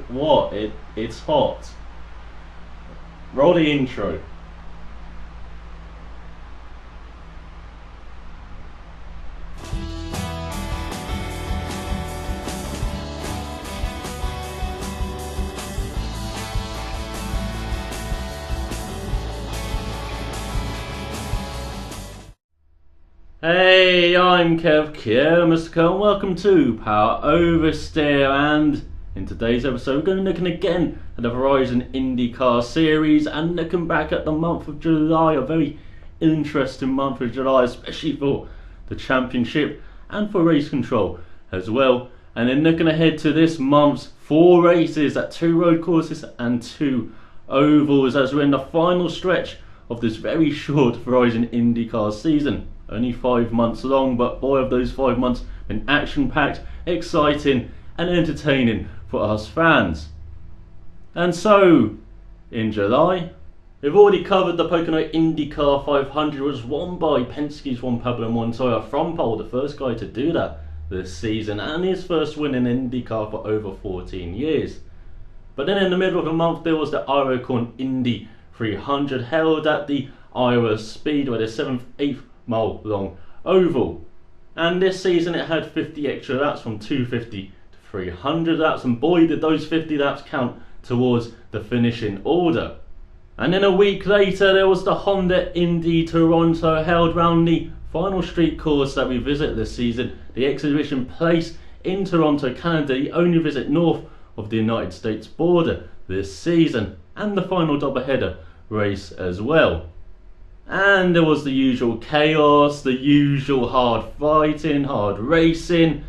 What? It's hot. Roll the intro. Hey, I'm Kev, Mr. Cole, and welcome to Power Oversteer, and in today's episode we're going to be looking again at the Verizon IndyCar series and looking back at the month of July, a very interesting month of July, especially for the championship and for race control as well. And then looking ahead to this month's 4 races at 2 road courses and 2 ovals as we're in the final stretch of this very short Verizon IndyCar season. Only 5 months long, but boy have those 5 months been action-packed, exciting and entertaining for us fans. And so, in July, we've already covered the Pagenaud IndyCar 500, which was won by Penske's Juan Pablo Montoya from pole, the first guy to do that this season, and his first win in IndyCar for over 14 years. But then in the middle of the month there was the Iowa.Toronto Indy 300 held at the Iowa Speedway, the 7th, 8th mile long oval, and this season it had 50 extra laps from 250 to 300 laps, and boy did those 50 laps count towards the finishing order. And then a week later there was the Honda Indy Toronto held round the final street course that we visit this season, the exhibition place in Toronto, Canada, the only visit north of the United States border this season, and the final doubleheader race as well. And there was the usual chaos, the usual hard fighting, hard racing,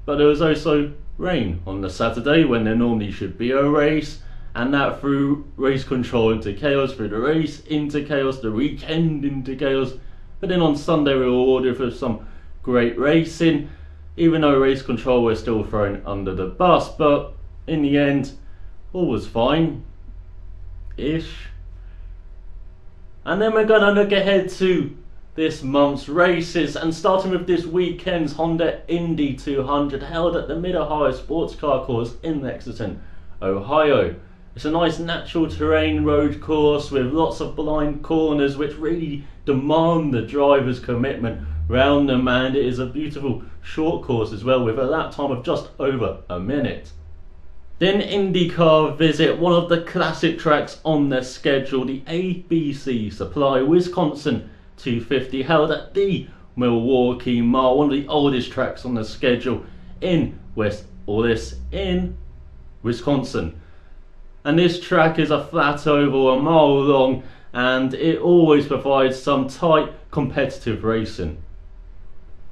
but there was also rain on the Saturday when there normally should be a race, and that threw race control into chaos, threw the race into chaos, the weekend into chaos. But then on Sunday we were rewarded for some great racing, even though race control was still thrown under the bus, but in the end all was fine-ish. And then we're going to look ahead to this month's races, and starting with this weekend's Honda Indy 200 held at the Mid-Ohio Sports Car Course in Lexington, Ohio. It's a nice natural terrain road course with lots of blind corners which really demand the driver's commitment round them, and it is a beautiful short course as well with a lap time of just over a minute. Then IndyCar visit one of the classic tracks on their schedule, the ABC Supply Wisconsin 250 held at the Milwaukee Mile, one of the oldest tracks on the schedule in Wisconsin. And this track is a flat oval, a mile long, and it always provides some tight competitive racing.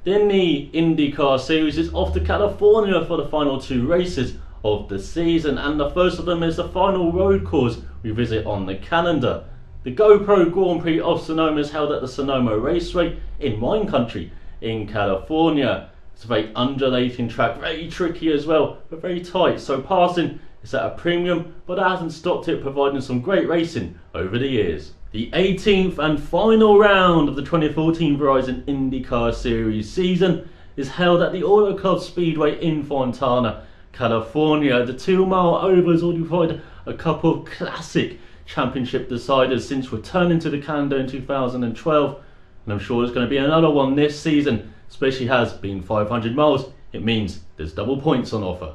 Then the IndyCar series is off to California for the final 2 races of the season, and the first of them is the final road course we visit on the calendar. The GoPro Grand Prix of Sonoma is held at the Sonoma Raceway in wine country in California. It's a very undulating track, very tricky as well, but very tight, so passing is at a premium, but that hasn't stopped it providing some great racing over the years. The 18th and final round of the 2014 Verizon IndyCar Series season is held at the Auto Club Speedway in Fontana, California. The 2-mile oval has already provided a couple of classic championship deciders since returning to the calendar in 2012, and I'm sure there's going to be another one this season, especially has been 500 miles. It means there's double points on offer.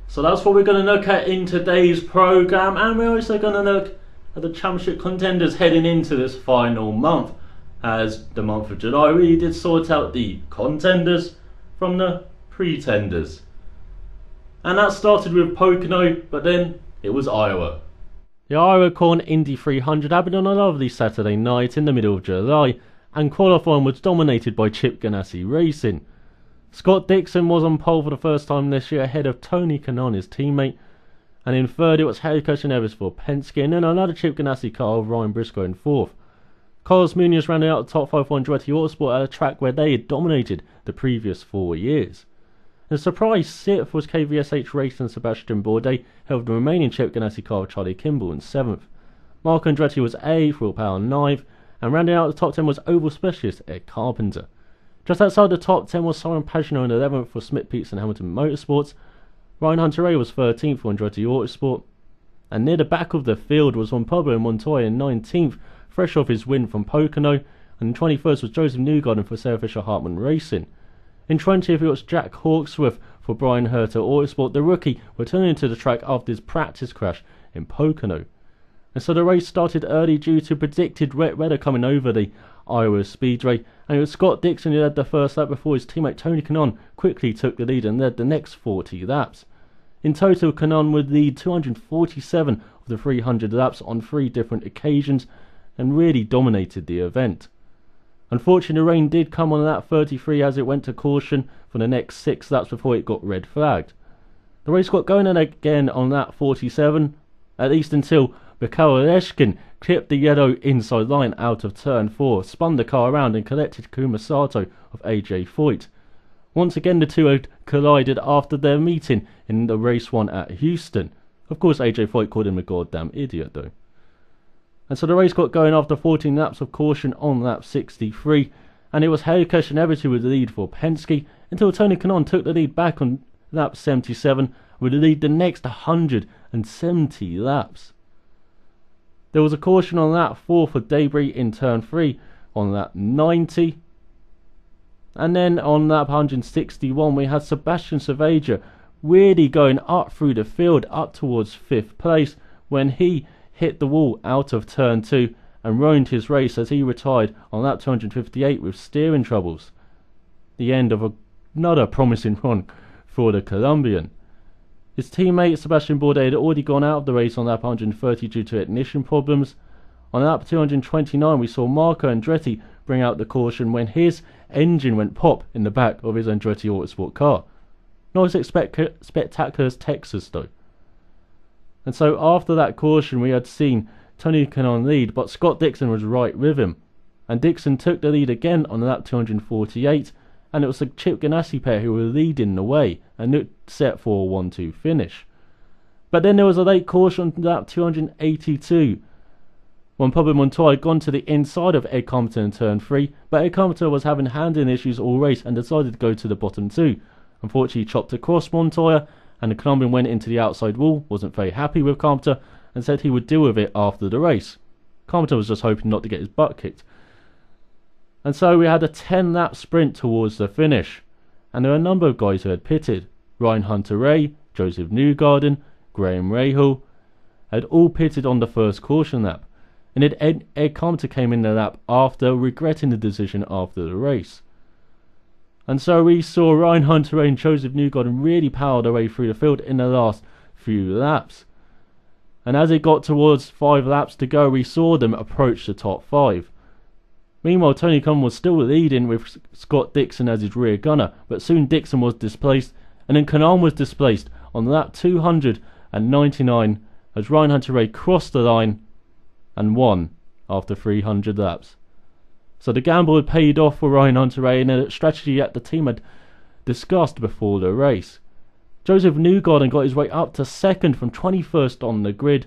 So that's what we're going to look at in today's program, and we're also going to look at the championship contenders heading into this final month, as the month of July really did sort out the contenders from the pretenders. And that started with Pagenaud, but then it was Iowa. The Iowa-Toronto Indy 300 happened on a lovely Saturday night in the middle of July, and qualifying was dominated by Chip Ganassi Racing. Scott Dixon was on pole for the first time this year ahead of Tony Kanaan, his teammate, and in third it was Castroneves for Penske, and then another Chip Ganassi car of Ryan Briscoe in fourth. Carlos Munoz rounded out the top 5 for Andretti Autosport at a track where they had dominated the previous 4 years. The surprise 6th was KVSH Racing Sebastian Bourdais, held the remaining Chip Ganassi car of Charlie Kimball in 7th. Mark Andretti was 8th, Will Power 9th, and rounding out the top 10 was Oval Specialist Ed Carpenter. Just outside the top 10 was Simon Pagenaud in 11th for Smith Peterson Hamilton Motorsports. Hunter-Reay was 13th for Andretti Autosport, and near the back of the field was Pablo Montoya in 19th, fresh off his win from Pagenaud, and in 21st was Joseph Newgarden for Sarah Fisher-Hartmann Racing. In 20th it was Jack Hawksworth for Brian Herter Autosport, the rookie returning to the track after his practice crash in Pocono. And so the race started early due to predicted wet weather coming over the Iowa Speedway, and it was Scott Dixon who led the first lap before his teammate Tony Kanaan quickly took the lead and led the next 40 laps. In total, Kanaan would lead 247 of the 300 laps on 3 different occasions and really dominated the event. Unfortunately, the rain did come on lap 33 as it went to caution for the next 6 laps before it got red flagged. The race got going again on lap 47, at least until Mikhail Leshkin clipped the yellow inside line out of turn 4, spun the car around and collected Kuma Sato of AJ Foyt. Once again the two had collided after their meeting in the race 1 at Houston. Of course AJ Foyt called him a goddamn idiot though. And so the race got going after 14 laps of caution on lap 63, and it was Castroneves who would lead for Penske until Tony Kanaan took the lead back on lap 77, would lead the next 170 laps. There was a caution on lap 4 for debris in turn 3 on lap 90. And then on lap 161 we had Sebastian Cerveja really going up through the field up towards 5th place when he hit the wall out of turn 2 and ruined his race as he retired on lap 258 with steering troubles. The end of another promising run for the Colombian. His teammate Sebastian Bourdais had already gone out of the race on lap 130 due to ignition problems. On lap 229 we saw Marco Andretti bring out the caution when his engine went pop in the back of his Andretti Autosport car. Not as spectacular as Texas though. And so after that caution we had seen Tony Kanaan lead, but Scott Dixon was right with him. And Dixon took the lead again on lap 248, and it was the Chip Ganassi pair who were leading the way and looked set for a 1-2 finish. But then there was a late caution on lap 282 when Pablo Montoya had gone to the inside of Ed Compton in turn 3, but Ed Compton was having handling issues all race and decided to go to the bottom 2. Unfortunately, he chopped across Montoya, and the Colombian went into the outside wall, wasn't very happy with Compton, and said he would deal with it after the race. Compton was just hoping not to get his butt kicked. And so we had a 10-lap sprint towards the finish, and there were a number of guys who had pitted. Ryan Hunter-Reay, Joseph Newgarden, Graham Rahal had all pitted on the first caution lap, and Ed Compton came in the lap after, regretting the decision after the race. And so we saw Ryan Hunter-Reay and Joseph Newgarden really power their way through the field in the last few laps. And as it got towards 5 laps to go, we saw them approach the top 5. Meanwhile, Tony Kanaan was still leading with Scott Dixon as his rear gunner, but soon Dixon was displaced, and then Kanaan was displaced on lap 299 as Ryan Hunter-Reay crossed the line and won after 300 laps. So the gamble had paid off for Ryan Hunter-Reay in a strategy that the team had discussed before the race. Joseph Newgarden got his way up to 2nd from 21st on the grid,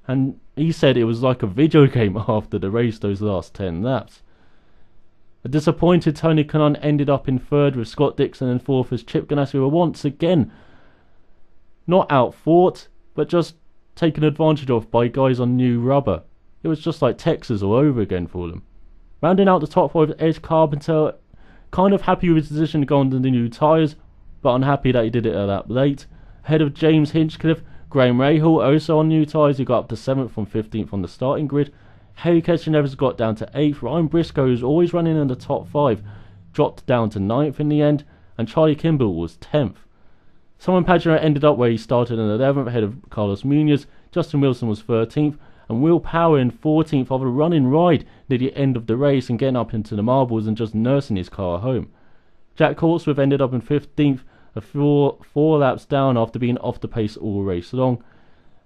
and he said it was like a video game after the race those last 10 laps. A disappointed Tony Kanaan ended up in 3rd with Scott Dixon and 4th as Chip Ganassi were once again not outfought, but just taken advantage of by guys on new rubber. It was just like Texas all over again for them. Rounding out the top 5, Ed Carpenter, kind of happy with his decision to go on the new tyres, but unhappy that he did it a lap late. Ahead of James Hinchcliffe, Graham Rahal also on new tyres, who got up to 7th from 15th on the starting grid. Harry Castroneves got down to 8th. Ryan Briscoe, who's always running in the top 5, dropped down to 9th in the end, and Charlie Kimball was 10th. Simon Pagenaud ended up where he started in 11th ahead of Carlos Munoz. Justin Wilson was 13th, and Will Power in 14th after a running ride near the end of the race and getting up into the marbles and just nursing his car home. Jack Hawksworth ended up in 15th, four laps down after being off the pace all race long.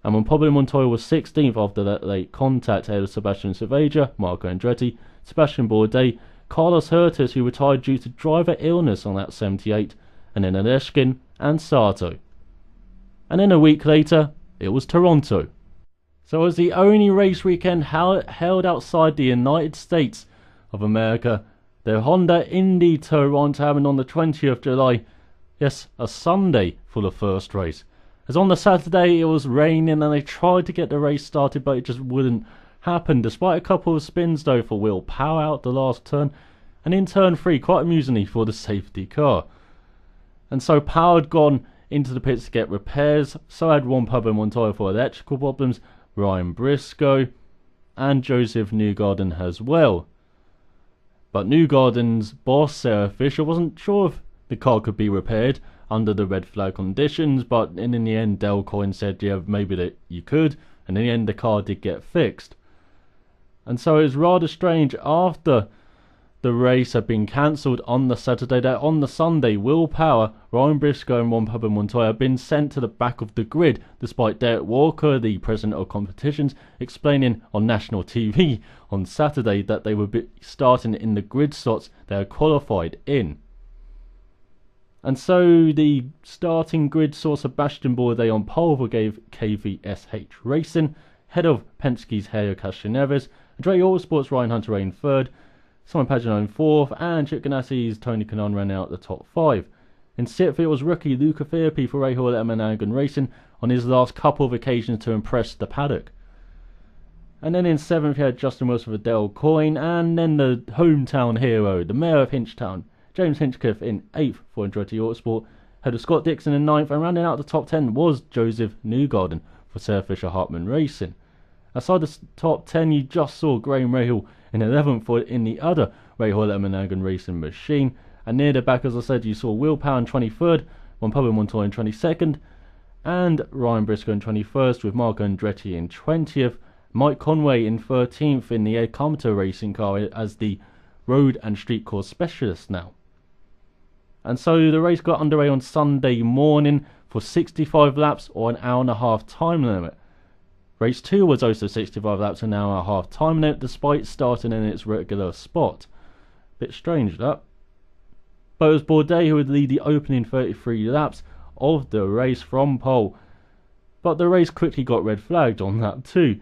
And when Pablo Montoya was 16th after that late contact ahead of Sebastian Cerveja, Marco Andretti, Sebastian Bourdais, Carlos Hertes, who retired due to driver illness on lap 78, and then Aleshkin and Sato. And then a week later, it was Toronto. So it was the only race weekend held outside the United States of America. The Honda Indy Toronto happened on the 20th of July. Yes, a Sunday for the first race. As on the Saturday it was raining and they tried to get the race started, but it just wouldn't happen, despite a couple of spins though for Will Power out the last turn, and in turn 3 quite amusingly for the safety car. And so Power had gone into the pits to get repairs, so had Ron Pub and Montoya for electrical problems, Ryan Briscoe and Joseph Newgarden as well. But Newgarden's boss, Sarah Fisher, wasn't sure if the car could be repaired under the red flag conditions, but in the end Dale Coyne said yeah, maybe that you could, and in the end the car did get fixed. And so it was rather strange after the race had been cancelled on the Saturday that on the Sunday Will Power, Ryan Briscoe and Ron Pub and Montoya had been sent to the back of the grid, despite Derek Walker, the president of competitions, explaining on national TV on Saturday that they would be starting in the grid slots they had qualified in. And so the starting grid saw Sebastian Bourdais on pole for KVSH Racing, head of Penske's Helio Castroneves, Andretti Autosport's Ryan Hunter-Reay in third, Simon Pagenaud in fourth, and Chip Ganassi's Tony Kanaan ran out the top 5. In sixth it was rookie Luca Firpi for Rahal Emanagan Racing on his last couple of occasions to impress the paddock. And then in seventh you had Justin Wilson for Dale Coyne, and then the hometown hero, the mayor of Hinchtown, James Hinchcliffe in 8th for Andretti Autosport, head of Scott Dixon in 9th, and rounding out the top 10 was Joseph Newgarden for Sarah Fisher Hartman Racing. Outside the top 10 you just saw Graham Rahal in 11th for in the other Rahal Emanagan Racing machine, and near the back, as I said, you saw Will Power in 23rd, Ron Pub and Montoya in 22nd, and Ryan Briscoe in 21st, with Marco Andretti in 20th, Mike Conway in 13th in the Ed Carpenter racing car as the road and street course specialist now. And so the race got underway on Sunday morning for 65 laps or an hour and a half time limit. Race 2 was also 65 laps an hour and a half time limit, despite starting in its regular spot. Bit strange that. But it was Bourdais who would lead the opening 33 laps of the race from pole. But the race quickly got red flagged on lap 2,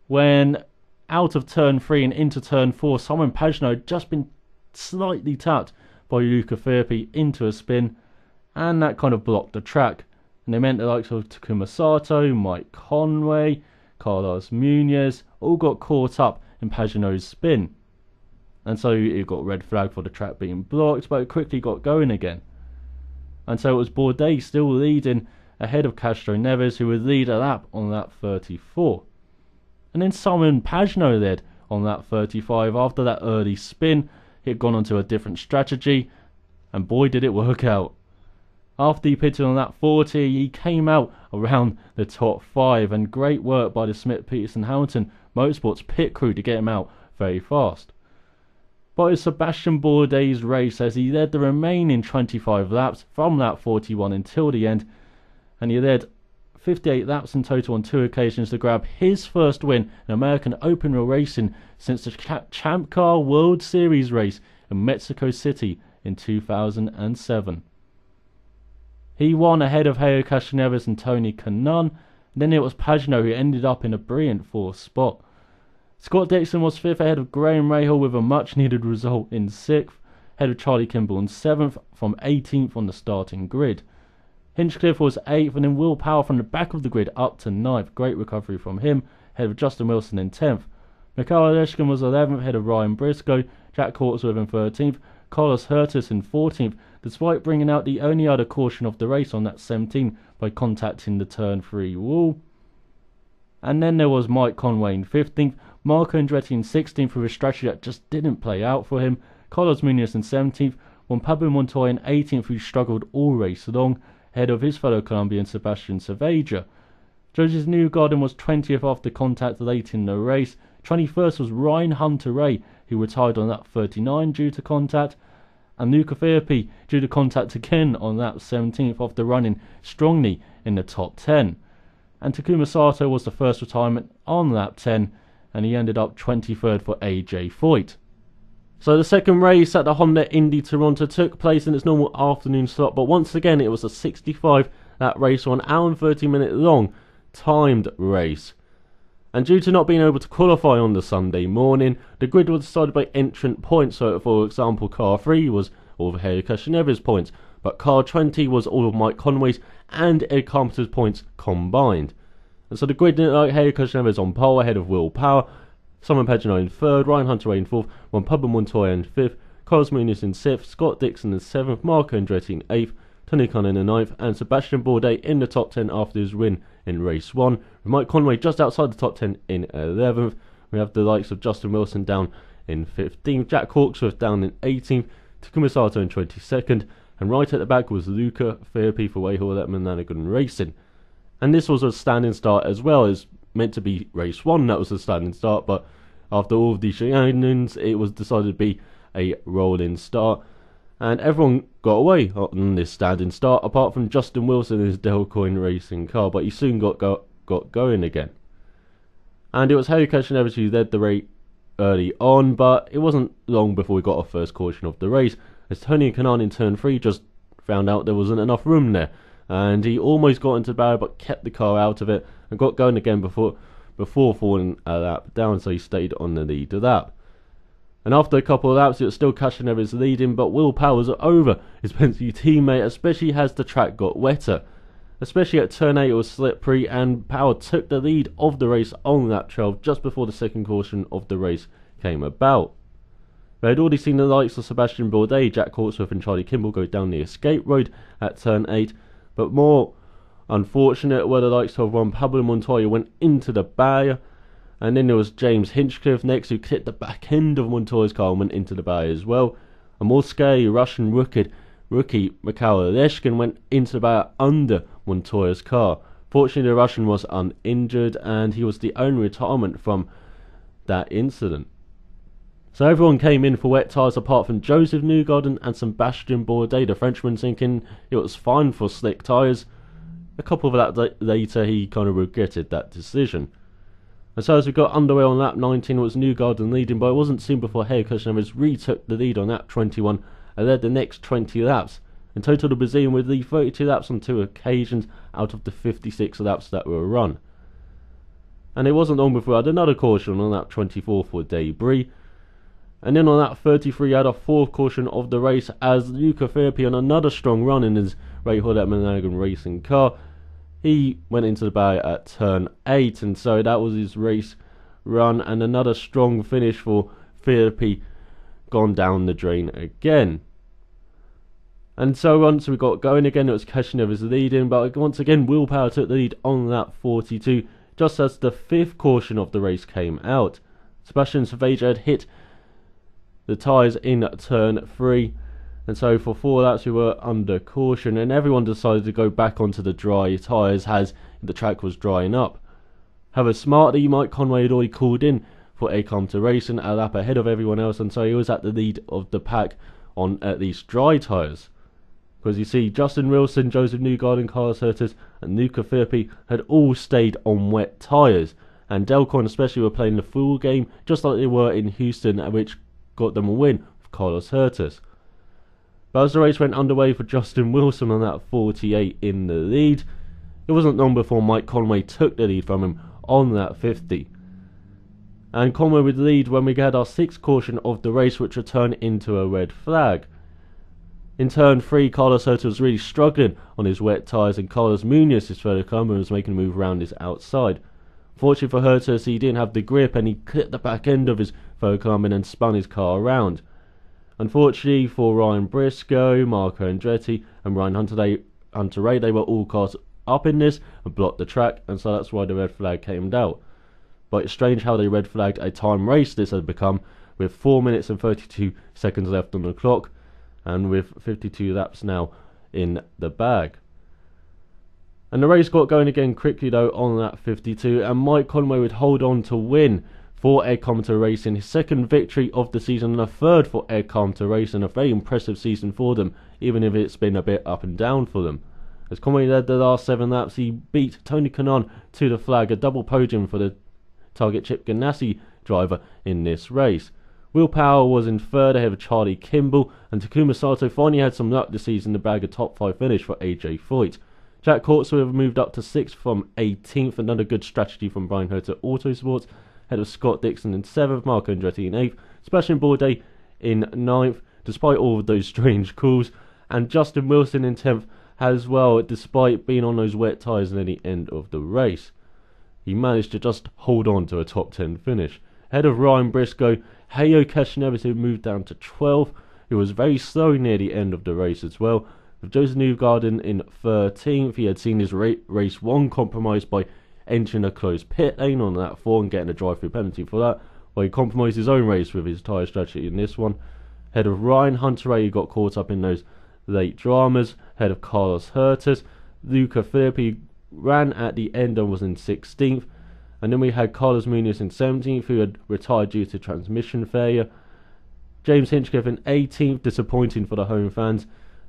when out of turn 3 and into turn 4, Simon Pagenaud had just been slightly tapped by Luca Firpi into a spin, and that kind of blocked the track. And they meant the likes of Takuma Sato, Mike Conway, Carlos Munoz all got caught up in Pagenaud's spin. And so it got red flag for the track being blocked, but it quickly got going again. And so it was Bourdais still leading ahead of Castroneves, who would lead a lap on lap 34. And then Simon Pagenaud led on lap 35 after that early spin. He had gone onto a different strategy, and boy did it work out. After he pitted on lap 40, he came out around the top 5, and great work by the Smith-Peterson-Hamilton Motorsports pit crew to get him out very fast. But it was Sebastian Bourdais' race as he led the remaining 25 laps from lap 41 until the end, and he led 58 laps in total on 2 occasions to grab his first win in American open wheel racing since the Champ Car World Series race in Mexico City in 2007. He won ahead of Helio Castroneves and Tony Kanaan, and then it was Pagenaud who ended up in a brilliant 4th spot. Scott Dixon was 5th ahead of Graham Rahal with a much needed result in 6th, ahead of Charlie Kimball in 7th from 18th on the starting grid. Hinchcliffe was 8th, and then Will Power from the back of the grid up to 9th. Great recovery from him, ahead of Justin Wilson in 10th. Mikhail Oleshkin was 11th, ahead of Ryan Briscoe. Jack Hawksworth in 13th. Carlos Hurtis in 14th, despite bringing out the only other caution of the race on that 17 by contacting the turn 3 wall. And then there was Mike Conway in 15th, Marco Andretti in 16th with a strategy that just didn't play out for him, Carlos Munoz in 17th, Juan Pablo Montoya in 18th, who struggled all race long, ahead of his fellow Colombian Sebastian Saavedra. Joseph Newgarden was 20th after contact late in the race. 21st was Ryan Hunter-Reay, who retired on lap 39 due to contact, and Luca Firpi due to contact again on lap 17th after running strongly in the top 10. And Takuma Sato was the first retirement on lap 10, and he ended up 23rd for AJ Foyt. So the second race at the Honda Indy Toronto took place in its normal afternoon slot, but once again it was a 65 lap race or an hour and 30 minute long timed race. And due to not being able to qualify on the Sunday morning, the grid was decided by entrant points. So for example, car 3 was all of Helio Castroneves points, but car 20 was all of Mike Conway's and Ed Carpenter's points combined. And so the grid didn't like Helio Castroneves on pole ahead of Will Power, Simon Pagenaud in 3rd, Ryan Hunter-Reay in 4th, Pablo Montoya in 5th, Carlos Munoz in 6th, Scott Dixon in 7th, Marco Andretti in 8th, Tony Kanaan in 9th, and Sebastian Bourdais in the top 10 after his win in race 1, with Mike Conway just outside the top 10 in 11th. We have the likes of Justin Wilson down in 15th, Jack Hawksworth down in 18th, Takuma Sato in 22nd, and right at the back was Luca Firpi for Iowa.Toronto Racing. And this was a standing start as well. It's meant to be race 1 that was a standing start, but after all of the shenanigans, it was decided to be a rolling start. And everyone got away on this standing start, apart from Justin Wilson in his Delcoin racing car, but he soon got going again. And it was Helio Castroneves who led the race early on, but it wasn't long before we got our first caution of the race, as Tony Kanaan in turn 3 just found out there wasn't enough room there, and he almost got into the barrier but kept the car out of it and got going again before falling a lap down, so he stayed on the lead lap. And after a couple of laps, it was still Castroneves leading, but Will Power was over his Penske teammate, especially as the track got wetter. Especially at turn 8, it was slippery, and Power took the lead of the race on lap 12 just before the second caution of the race came about. We had already seen the likes of Sebastian Bourdais, Jack Hawksworth and Charlie Kimball go down the escape road at turn 8, but more unfortunate were the likes of Pablo Montoya went into the barrier, and then there was James Hinchcliffe next, who hit the back end of Montoya's car and went into the barrier as well. A more scary Russian rookie Mikhail Leshkin went into the barrier under Montoya's car. Fortunately, the Russian was uninjured, and he was the only retirement from that incident. So everyone came in for wet tyres apart from Joseph Newgarden and Sebastian Bourdais, the Frenchman, thinking it was fine for slick tyres. A couple of laps later, he kind of regretted that decision. And so as we got underway on lap 19, it was Newgarden leading, but it wasn't soon before Helio Castroneves retook the lead on lap 21 and led the next 20 laps. In total, the Brazilian would lead 32 laps on 2 occasions out of the 56 laps that were run. And it wasn't long before I had another caution on lap 24 for debris. And then on lap 33, I had a 4th caution of the race as Luca Firpi, on another strong run in his Ray Hood racing car, he went into the barrier at turn 8, and so that was his race run, and another strong finish for Firpi gone down the drain again. And so once we got going again, it was Castroneves leading, but once again Will Power took the lead on lap 42, just as the 5th caution of the race came out. Sebastian Saveja had hit the tyres in turn 3, and so for 4 laps we were under caution, and everyone decided to go back onto the dry tyres as the track was drying up. However, smartly, Mike Conway had already called in for Ed Carpenter Racing a lap ahead of everyone else, and so he was at the lead of the pack on at least dry tyres. Because you see, Justin Wilson, Joseph Newgarden, Carlos Hertz and Luca Firpi had all stayed on wet tyres, and Delcoin especially were playing the full game just like they were in Houston, which got them a win with Carlos Hertz. But as the race went underway for Justin Wilson on that 48 in the lead, it wasn't long before Mike Conway took the lead from him on that 50. And Conway would lead when we had our 6th caution of the race, which would turn into a red flag. In turn 3, Carlos Hertz was really struggling on his wet tyres, and Carlos Munoz, his further comer, was making a move around his outside. Fortunately for Hertz, he didn't have the grip, and he clipped the back end of his further comer and spun his car around. Unfortunately for Ryan Briscoe, Marco Andretti and Ryan Hunter-Reay, they were all caught up in this and blocked the track, and so that's why the red flag came out. But it's strange how they red flagged a time race this had become, with 4 minutes and 32 seconds left on the clock, and with 52 laps now in the bag. And the race got going again quickly though on lap 52, and Mike Conway would hold on to win for Ed Carpenter Racing, his 2nd victory of the season and a 3rd for Ed Carpenter Racing, a very impressive season for them, even if it's been a bit up and down for them. As Conway led the last 7 laps, he beat Tony Kanaan to the flag, a double podium for the Target Chip Ganassi driver in this race. Will Power was in 3rd ahead of Charlie Kimball, and Takuma Sato finally had some luck this season to bag a top 5 finish for AJ Foyt. Jack Hawksworth moved up to 6th from 18th, another good strategy from Brian Herter Autosports, ahead of Scott Dixon in 7th, Marco Andretti in 8th, Sebastian Bourdais in 9th, despite all of those strange calls, and Justin Wilson in 10th as well, despite being on those wet tyres near the end of the race. He managed to just hold on to a top 10 finish. Ahead of Ryan Briscoe, Castroneves who moved down to 12th, who was very slow near the end of the race as well. With Joseph Newgarden in 13th, he had seen his race 1 compromised by entering a closed pit lane on lap 4 and getting a drive-through penalty for that, while he compromised his own race with his tyre strategy in this one. Ahead of Ryan Hunter-Reay, who got caught up in those late dramas. Ahead of Carlos Hertas, Luca Filippi ran at the end and was in 16th. And then we had Carlos Munoz in 17th, who had retired due to transmission failure. James Hinchcliffe in 18th, disappointing for the home fans,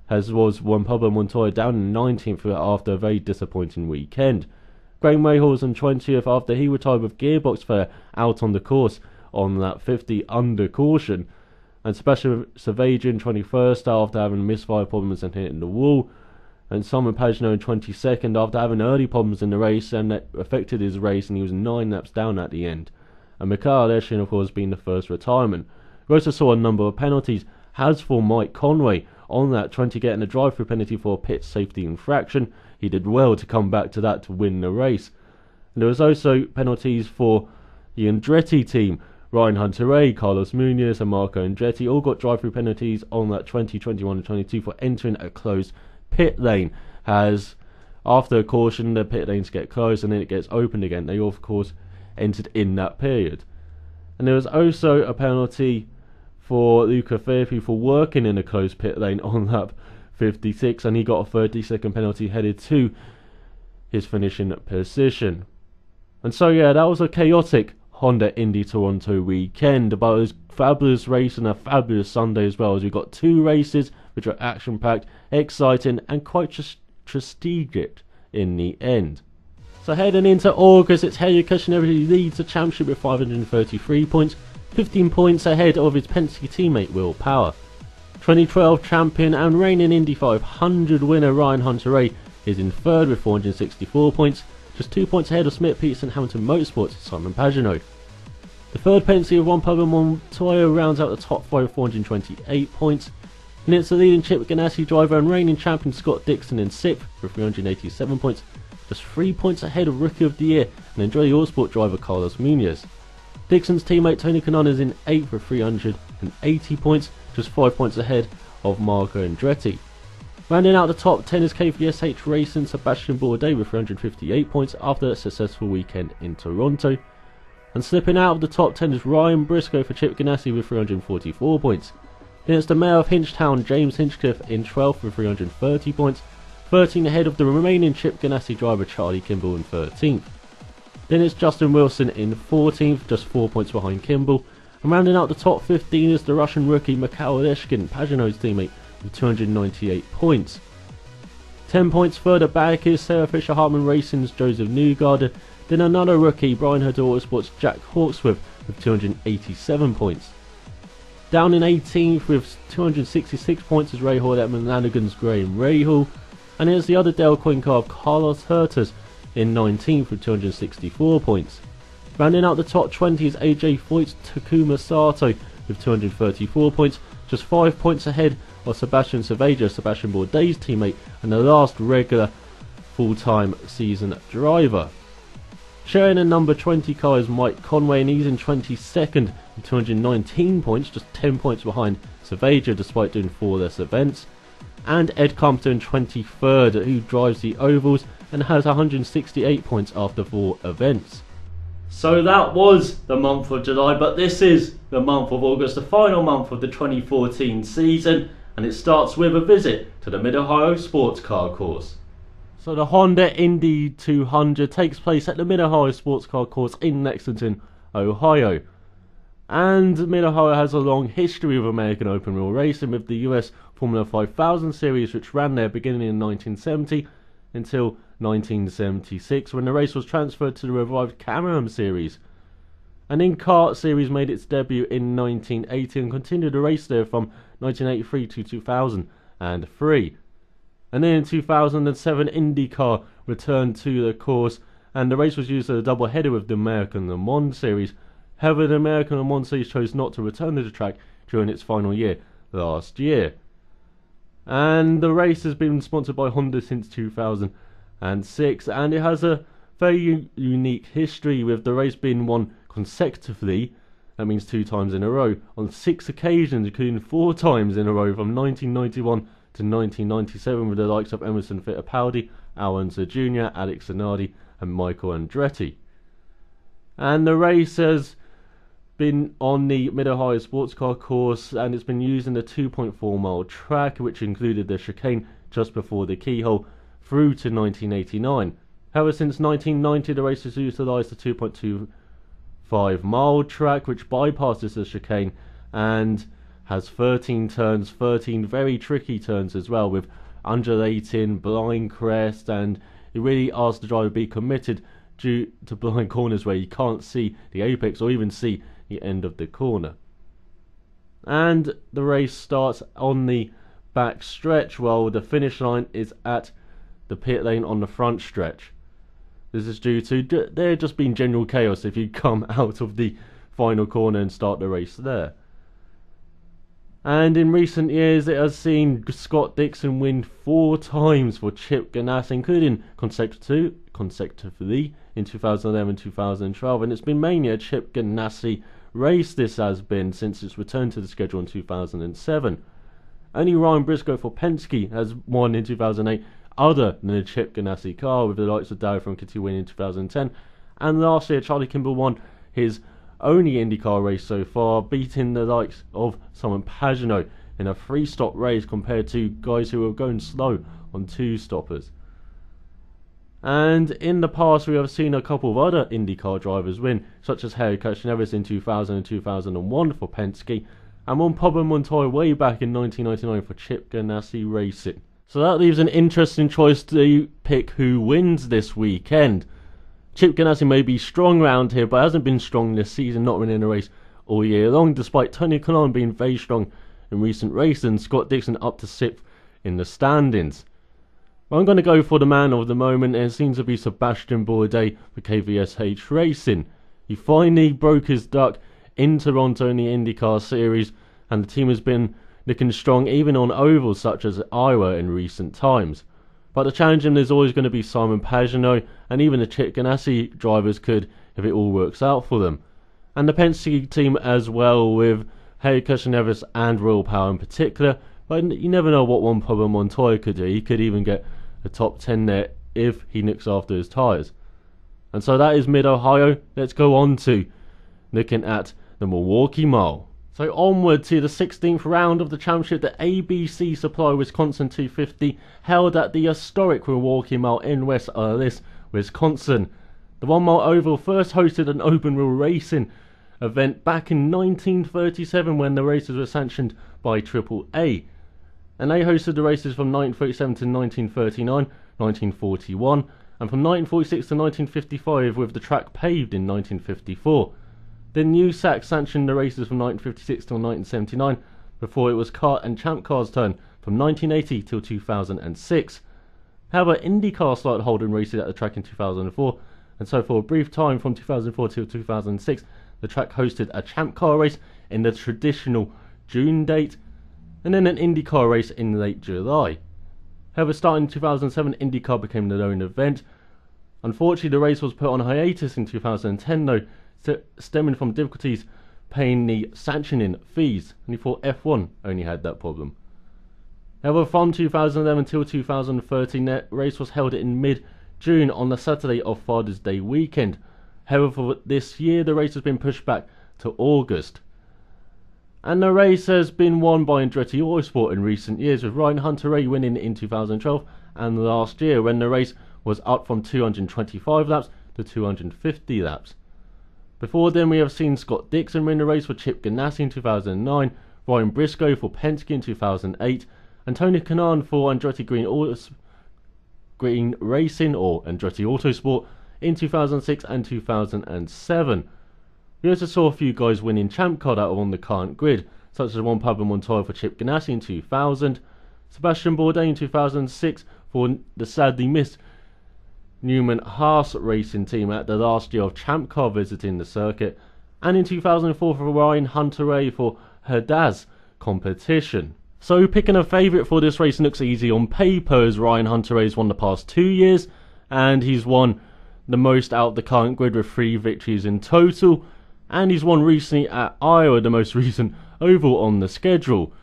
as was Juan Pablo Montoya down in 19th after a very disappointing weekend. Graham Rahal was in 20th after he retired with gearbox failure out on the course on lap 50 under caution. And Sebastian Saveja in 21st after having misfire problems and hitting the wall. And Simon Pagenaud in 22nd after having early problems in the race, and that affected his race, and he was 9 laps down at the end. And Mikhail Aleshin, of course, being the first retirement. We also saw a number of penalties, as for Mike Conway on that 20 getting a drive-through penalty for a pit safety infraction. He did well to come back to that to win the race. And there was also penalties for the Andretti team. Ryan Hunter-Reay, Carlos Munoz and Marco Andretti all got drive-through penalties on that 20, 21 and 22 for entering a closed pit lane, as after a caution the pit lanes get closed and then it gets opened again. They of course entered in that period. And there was also a penalty for Luca Filippi for working in a closed pit lane on lap 56, and he got a 30-second penalty headed to his finishing position. And so yeah, that was a chaotic Honda Indy Toronto weekend, but it was a fabulous race and a fabulous Sunday as well, as we got 2 races which were action-packed, exciting and quite strategic in the end. So heading into August, it's Helio Castroneves who leads the championship with 533 points, 15 points ahead of his Penske teammate Will Power. 2012 champion and reigning Indy 500 winner Ryan Hunter-Reay is in 3rd with 464 points, just 2 points ahead of Smith-Peterson Hamilton Motorsports' Simon Pagenaud. The 3rd Penske of Juan Pablo Montoya rounds out the top 5 with 428 points. And it's the leading Chip Ganassi driver and reigning champion Scott Dixon in 6th with 387 points, just 3 points ahead of Rookie of the Year and Enjoy the Autosport driver Carlos Munoz. Dixon's teammate Tony Kanaan is in 8th with 380 points, just 5 points ahead of Marco Andretti. Rounding out the top 10 is KVSH Racing Sebastian Bourdais with 358 points after a successful weekend in Toronto. And slipping out of the top 10 is Ryan Briscoe for Chip Ganassi with 344 points. Then it's the mayor of Hinchtown, James Hinchcliffe, in 12th with 330 points, 13 ahead of the remaining Chip Ganassi driver Charlie Kimball in 13th. Then it's Justin Wilson in 14th, just 4 points behind Kimball. And rounding out the top 15 is the Russian rookie Mikhail Aleshin, Pagenaud's teammate, with 298 points. 10 points further back is Sarah Fisher Hartman Racing's Joseph Newgarden, then another rookie, Brian Hunter Autosports' Jack Hawksworth, with 287 points. Down in 18th with 266 points is Rahal Edmund Lanigan's Graham Rahal, and here's the other Dale Coyne car of Carlos Hertas in 19th with 264 points. Rounding out the top 20 is AJ Foyt's Takuma Sato with 234 points, just 5 points ahead of Sebastian Saveja, Sebastian Bourdais' teammate and the last regular full-time season driver. Sharing in number 20 car is Mike Conway, and he's in 22nd with 219 points, just 10 points behind Saveja despite doing 4 less events. And Ed Carpenter in 23rd, who drives the ovals and has 168 points after 4 events. So that was the month of July, but this is the month of August, the final month of the 2014 season, and it starts with a visit to the Mid-Ohio Sports Car Course. So the Honda Indy 200 takes place at the Mid-Ohio Sports Car Course in Lexington, Ohio. And Mid-Ohio has a long history of American open wheel racing, with the US Formula 5000 series, which ran there beginning in 1970 until 1976, when the race was transferred to the revived Cameron series. An IndyCar series made its debut in 1980 and continued the race there from 1983 to 2003. And then in 2007, IndyCar returned to the course, and the race was used as a double header with the American Le Mans series. However, the American Le Mans series chose not to return to the track during its final year last year. And the race has been sponsored by Honda since 2006, and it has a very unique history, with the race being won consecutively, that means 2 times in a row, on 6 occasions, including 4 times in a row from 1991 to 1997, with the likes of Emerson Fittipaldi, Alonso Jr., Alex Zanardi and Michael Andretti. And the race has been on the Mid-Ohio sports car course, and it's been using the 2.4 mile track, which included the chicane just before the keyhole through to 1989. However, since 1990 the race has utilised the 2.25 mile track, which bypasses the chicane and has 13 turns, 13 very tricky turns as well, with undulating, blind crest, and it really asks the driver to be committed due to blind corners where you can't see the apex or even see the end of the corner. And the race starts on the back stretch, while the finish line is at the pit lane on the front stretch. This is due to there just being general chaos if you come out of the final corner and start the race there. And in recent years it has seen Scott Dixon win 4 times for Chip Ganassi, including consecutively in 2011 and 2012, and it's been mainly a Chip Ganassi race this has been since its return to the schedule in 2007. Only Ryan Briscoe for Penske has won in 2008 other than a Chip Ganassi car, with the likes of Darryl Franchitti winning in 2010, and last year Charlie Kimball won his only IndyCar race so far, beating the likes of someone Pagenaud in a 3-stop race compared to guys who were going slow on 2 stoppers. And in the past we have seen a couple of other IndyCar drivers win, such as Harry Castroneves in 2000 and 2001 for Penske, and Juan Pablo Montoya way back in 1999 for Chip Ganassi Racing. So that leaves an interesting choice to pick who wins this weekend. Chip Ganassi may be strong round here, but hasn't been strong this season, not winning a race all year long, despite Tony Kanaan being very strong in recent races and Scott Dixon up to 6th in the standings. I'm going to go for the man of the moment, and it seems to be Sebastian Bourdais for KVSH Racing. He finally broke his duck in Toronto in the IndyCar series, and the team has been looking strong even on ovals such as Iowa in recent times. But the challenging is always going to be Simon Pagenaud, and even the Chip Ganassi drivers could if it all works out for them. And the Penske team as well, with Harry Castroneves and Royal Power in particular, but you never know what Juan Pablo Montoya could do. He could even get a top 10 there if he looks after his tyres. And so that is Mid-Ohio. Let's go on to looking at the Milwaukee Mile. So onward to the 16th round of the championship, the ABC Supply Wisconsin 250 held at the historic Milwaukee Mile in West Allis, Wisconsin. The 1 mile oval first hosted an open wheel racing event back in 1937 when the races were sanctioned by AAA. And they hosted the races from 1937 to 1939, 1941, and from 1946 to 1955, with the track paved in 1954. Then USAC sanctioned the races from 1956 till 1979, before it was kart and champ cars' turn from 1980 till 2006. However, IndyCar started holding races at the track in 2004, and so for a brief time from 2004 till 2006, the track hosted a champ car race in the traditional June date, and then an IndyCar race in late July. However, starting in 2007, IndyCar became the lone event. Unfortunately, the race was put on hiatus in 2010 though, stemming from difficulties paying the sanctioning fees, and he thought F1 only had that problem. However, from 2011 till 2013, the race was held in mid-June on the Saturday of Father's Day weekend. However, for this year, the race has been pushed back to August. And the race has been won by Andretti Autosport in recent years, with Ryan Hunter-Reay winning in 2012 and last year, when the race was up from 225 laps to 250 laps. Before then, we have seen Scott Dixon win the race for Chip Ganassi in 2009, Ryan Briscoe for Penske in 2008, and Tony Kanaan for Andretti Green Racing or Andretti Autosport in 2006 and 2007. We also saw a few guys winning Champ Car that are on the current grid, such as Juan Pablo Montoya for Chip Ganassi in 2000, Sebastian Bourdais in 2006 for the sadly missed Newman Haas racing team at the last year of Champ Car visiting the circuit, and in 2004 for Ryan Hunter-Reay for Herdaz competition. So picking a favourite for this race looks easy on paper, as Ryan Hunter-Reay's won the past 2 years, and he's won the most out of the current grid with 3 victories in total, and he's won recently at Iowa, the most recent oval on the schedule.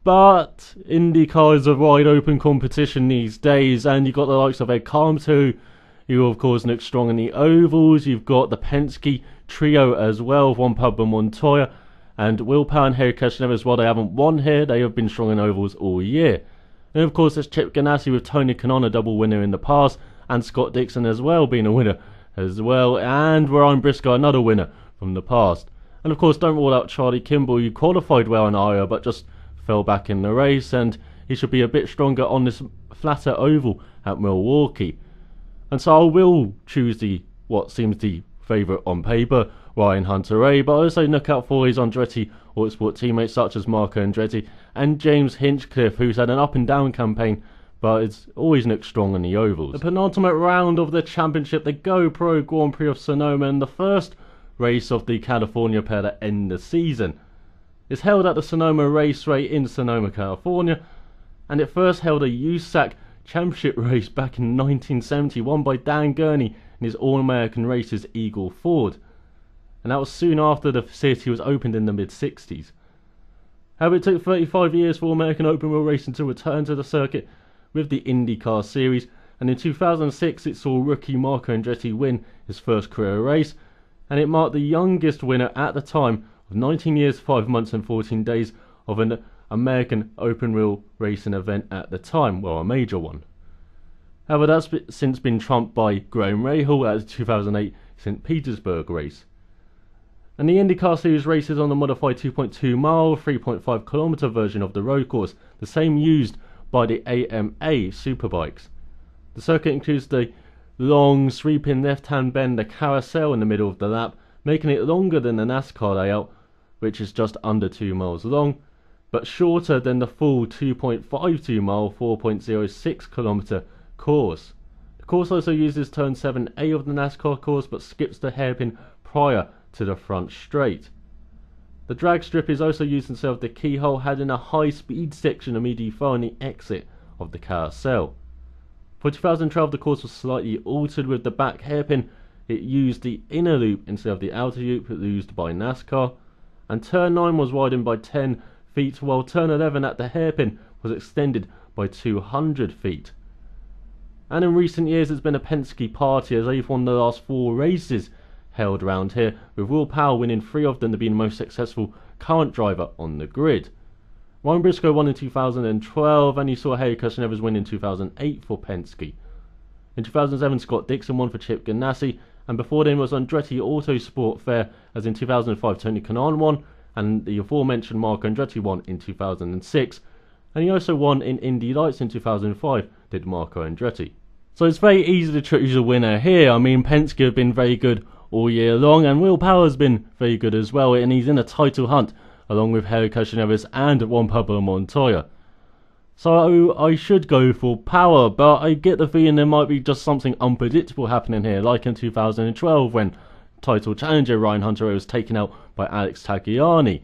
But IndyCar is a wide open competition these days, and you've got the likes of Ed Carpenter, who of course looks strong in the ovals. You've got the Penske trio as well, Juan Pablo Montoya and Will Power and Harry Castroneves. While they haven't won here, they have been strong in ovals all year. And of course there's Chip Ganassi with Tony Kanaan, a double winner in the past, and Scott Dixon as well being a winner as well, and Ryan Briscoe, another winner from the past. And of course don't rule out Charlie Kimball, who qualified well in Iowa but just fell back in the race, and he should be a bit stronger on this flatter oval at Milwaukee. And so I will choose what seems the favourite on paper, Ryan Hunter-Reay, but I also look out for his Andretti Autosport teammates such as Marco Andretti and James Hinchcliffe, who's had an up and down campaign but it's always looked strong in the ovals. The penultimate round of the championship, the GoPro Grand Prix of Sonoma, and the first race of the California pair to end the season. It's held at the Sonoma Raceway in Sonoma, California, and it first held a USAC championship race back in 1970, won by Dan Gurney in his All-American Races Eagle Ford, and that was soon after the facility was opened in the mid-60s. However, it took 35 years for American open wheel racing to return to the circuit with the IndyCar series, and in 2006 it saw rookie Marco Andretti win his first career race, and it marked the youngest winner at the time of 19 years, 5 months and 14 days of an American open wheel racing event at the time, well, a major one. However, that's since been trumped by Graham Rahal at the 2008 St. Petersburg race. And the IndyCar Series races on the modified 2.2 mile, 3.5 kilometre version of the road course, the same used by the AMA Superbikes. The circuit includes the long sweeping left-hand bend, the carousel in the middle of the lap, making it longer than the NASCAR layout, which is just under 2 miles long, but shorter than the full 2.52 mile, 4.06 kilometre course. The course also uses turn 7A of the NASCAR course, but skips the hairpin prior to the front straight. The drag strip is also used instead of the keyhole, having a high speed section immediately following the exit of the carousel. For 2012 the course was slightly altered, with the back hairpin it used the inner loop instead of the outer loop used by NASCAR, and turn 9 was widened by 10 feet, while turn 11 at the hairpin was extended by 200 feet. And in recent years it's been a Penske party, as they've won the last 4 races held around here, with Will Power winning 3 of them to be the most successful current driver on the grid. Ryan Briscoe won in 2012, and you saw Harry Castroneves win in 2008 for Penske. In 2007 Scott Dixon won for Chip Ganassi, and before then was Andretti Autosport Fair, as in 2005 Tony Kanaan won, and the aforementioned Marco Andretti won in 2006, and he also won in Indy Lights in 2005, did Marco Andretti. So it's very easy to choose a winner here. I mean, Penske have been very good all year long, and Will Power has been very good as well, and he's in a title hunt along with Harry Castroneves and Juan Pablo Montoya. So I should go for Power, but I get the feeling there might be just something unpredictable happening here, like in 2012 when title challenger Ryan Hunter-Reay was taken out by Alex Tagliani.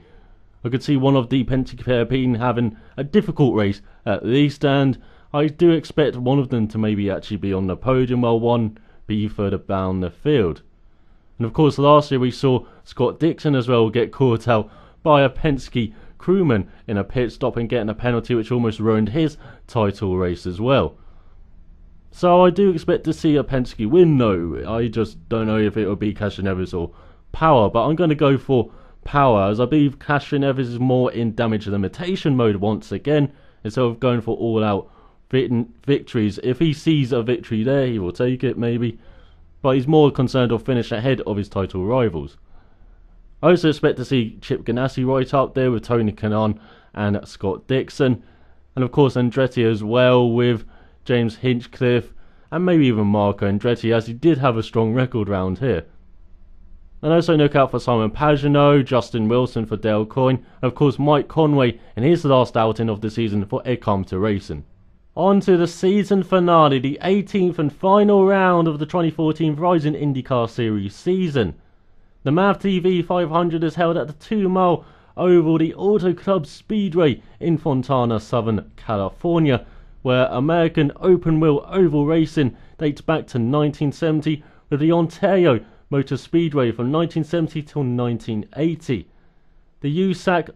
I could see one of the Penske pair being having a difficult race at least, and I do expect one of them to maybe actually be on the podium, while one be further down the field. And of course last year we saw Scott Dixon as well get caught out by a Penske crewman in a pit stop and getting a penalty which almost ruined his title race as well. So I do expect to see a Penske win though. I just don't know if it will be Castroneves or Power, but I'm going to go for Power, as I believe Castroneves is more in damage limitation mode once again, instead of going for all out victories. If he sees a victory there, he will take it maybe, but he's more concerned of finishing ahead of his title rivals. I also expect to see Chip Ganassi right up there with Tony Kanaan and Scott Dixon, and of course Andretti as well with James Hinchcliffe and maybe even Marco Andretti, as he did have a strong record round here. And also look out for Simon Pagenaud, Justin Wilson for Dale Coyne, and of course Mike Conway in his last outing of the season for Ed Carpenter Racing. On to the season finale, the 18th and final round of the 2014 Verizon IndyCar Series season. The MAVTV 500 is held at the 2 mile oval, the Auto Club Speedway in Fontana, Southern California, where American open-wheel oval racing dates back to 1970, with the Ontario Motor Speedway from 1970 till 1980. The USAC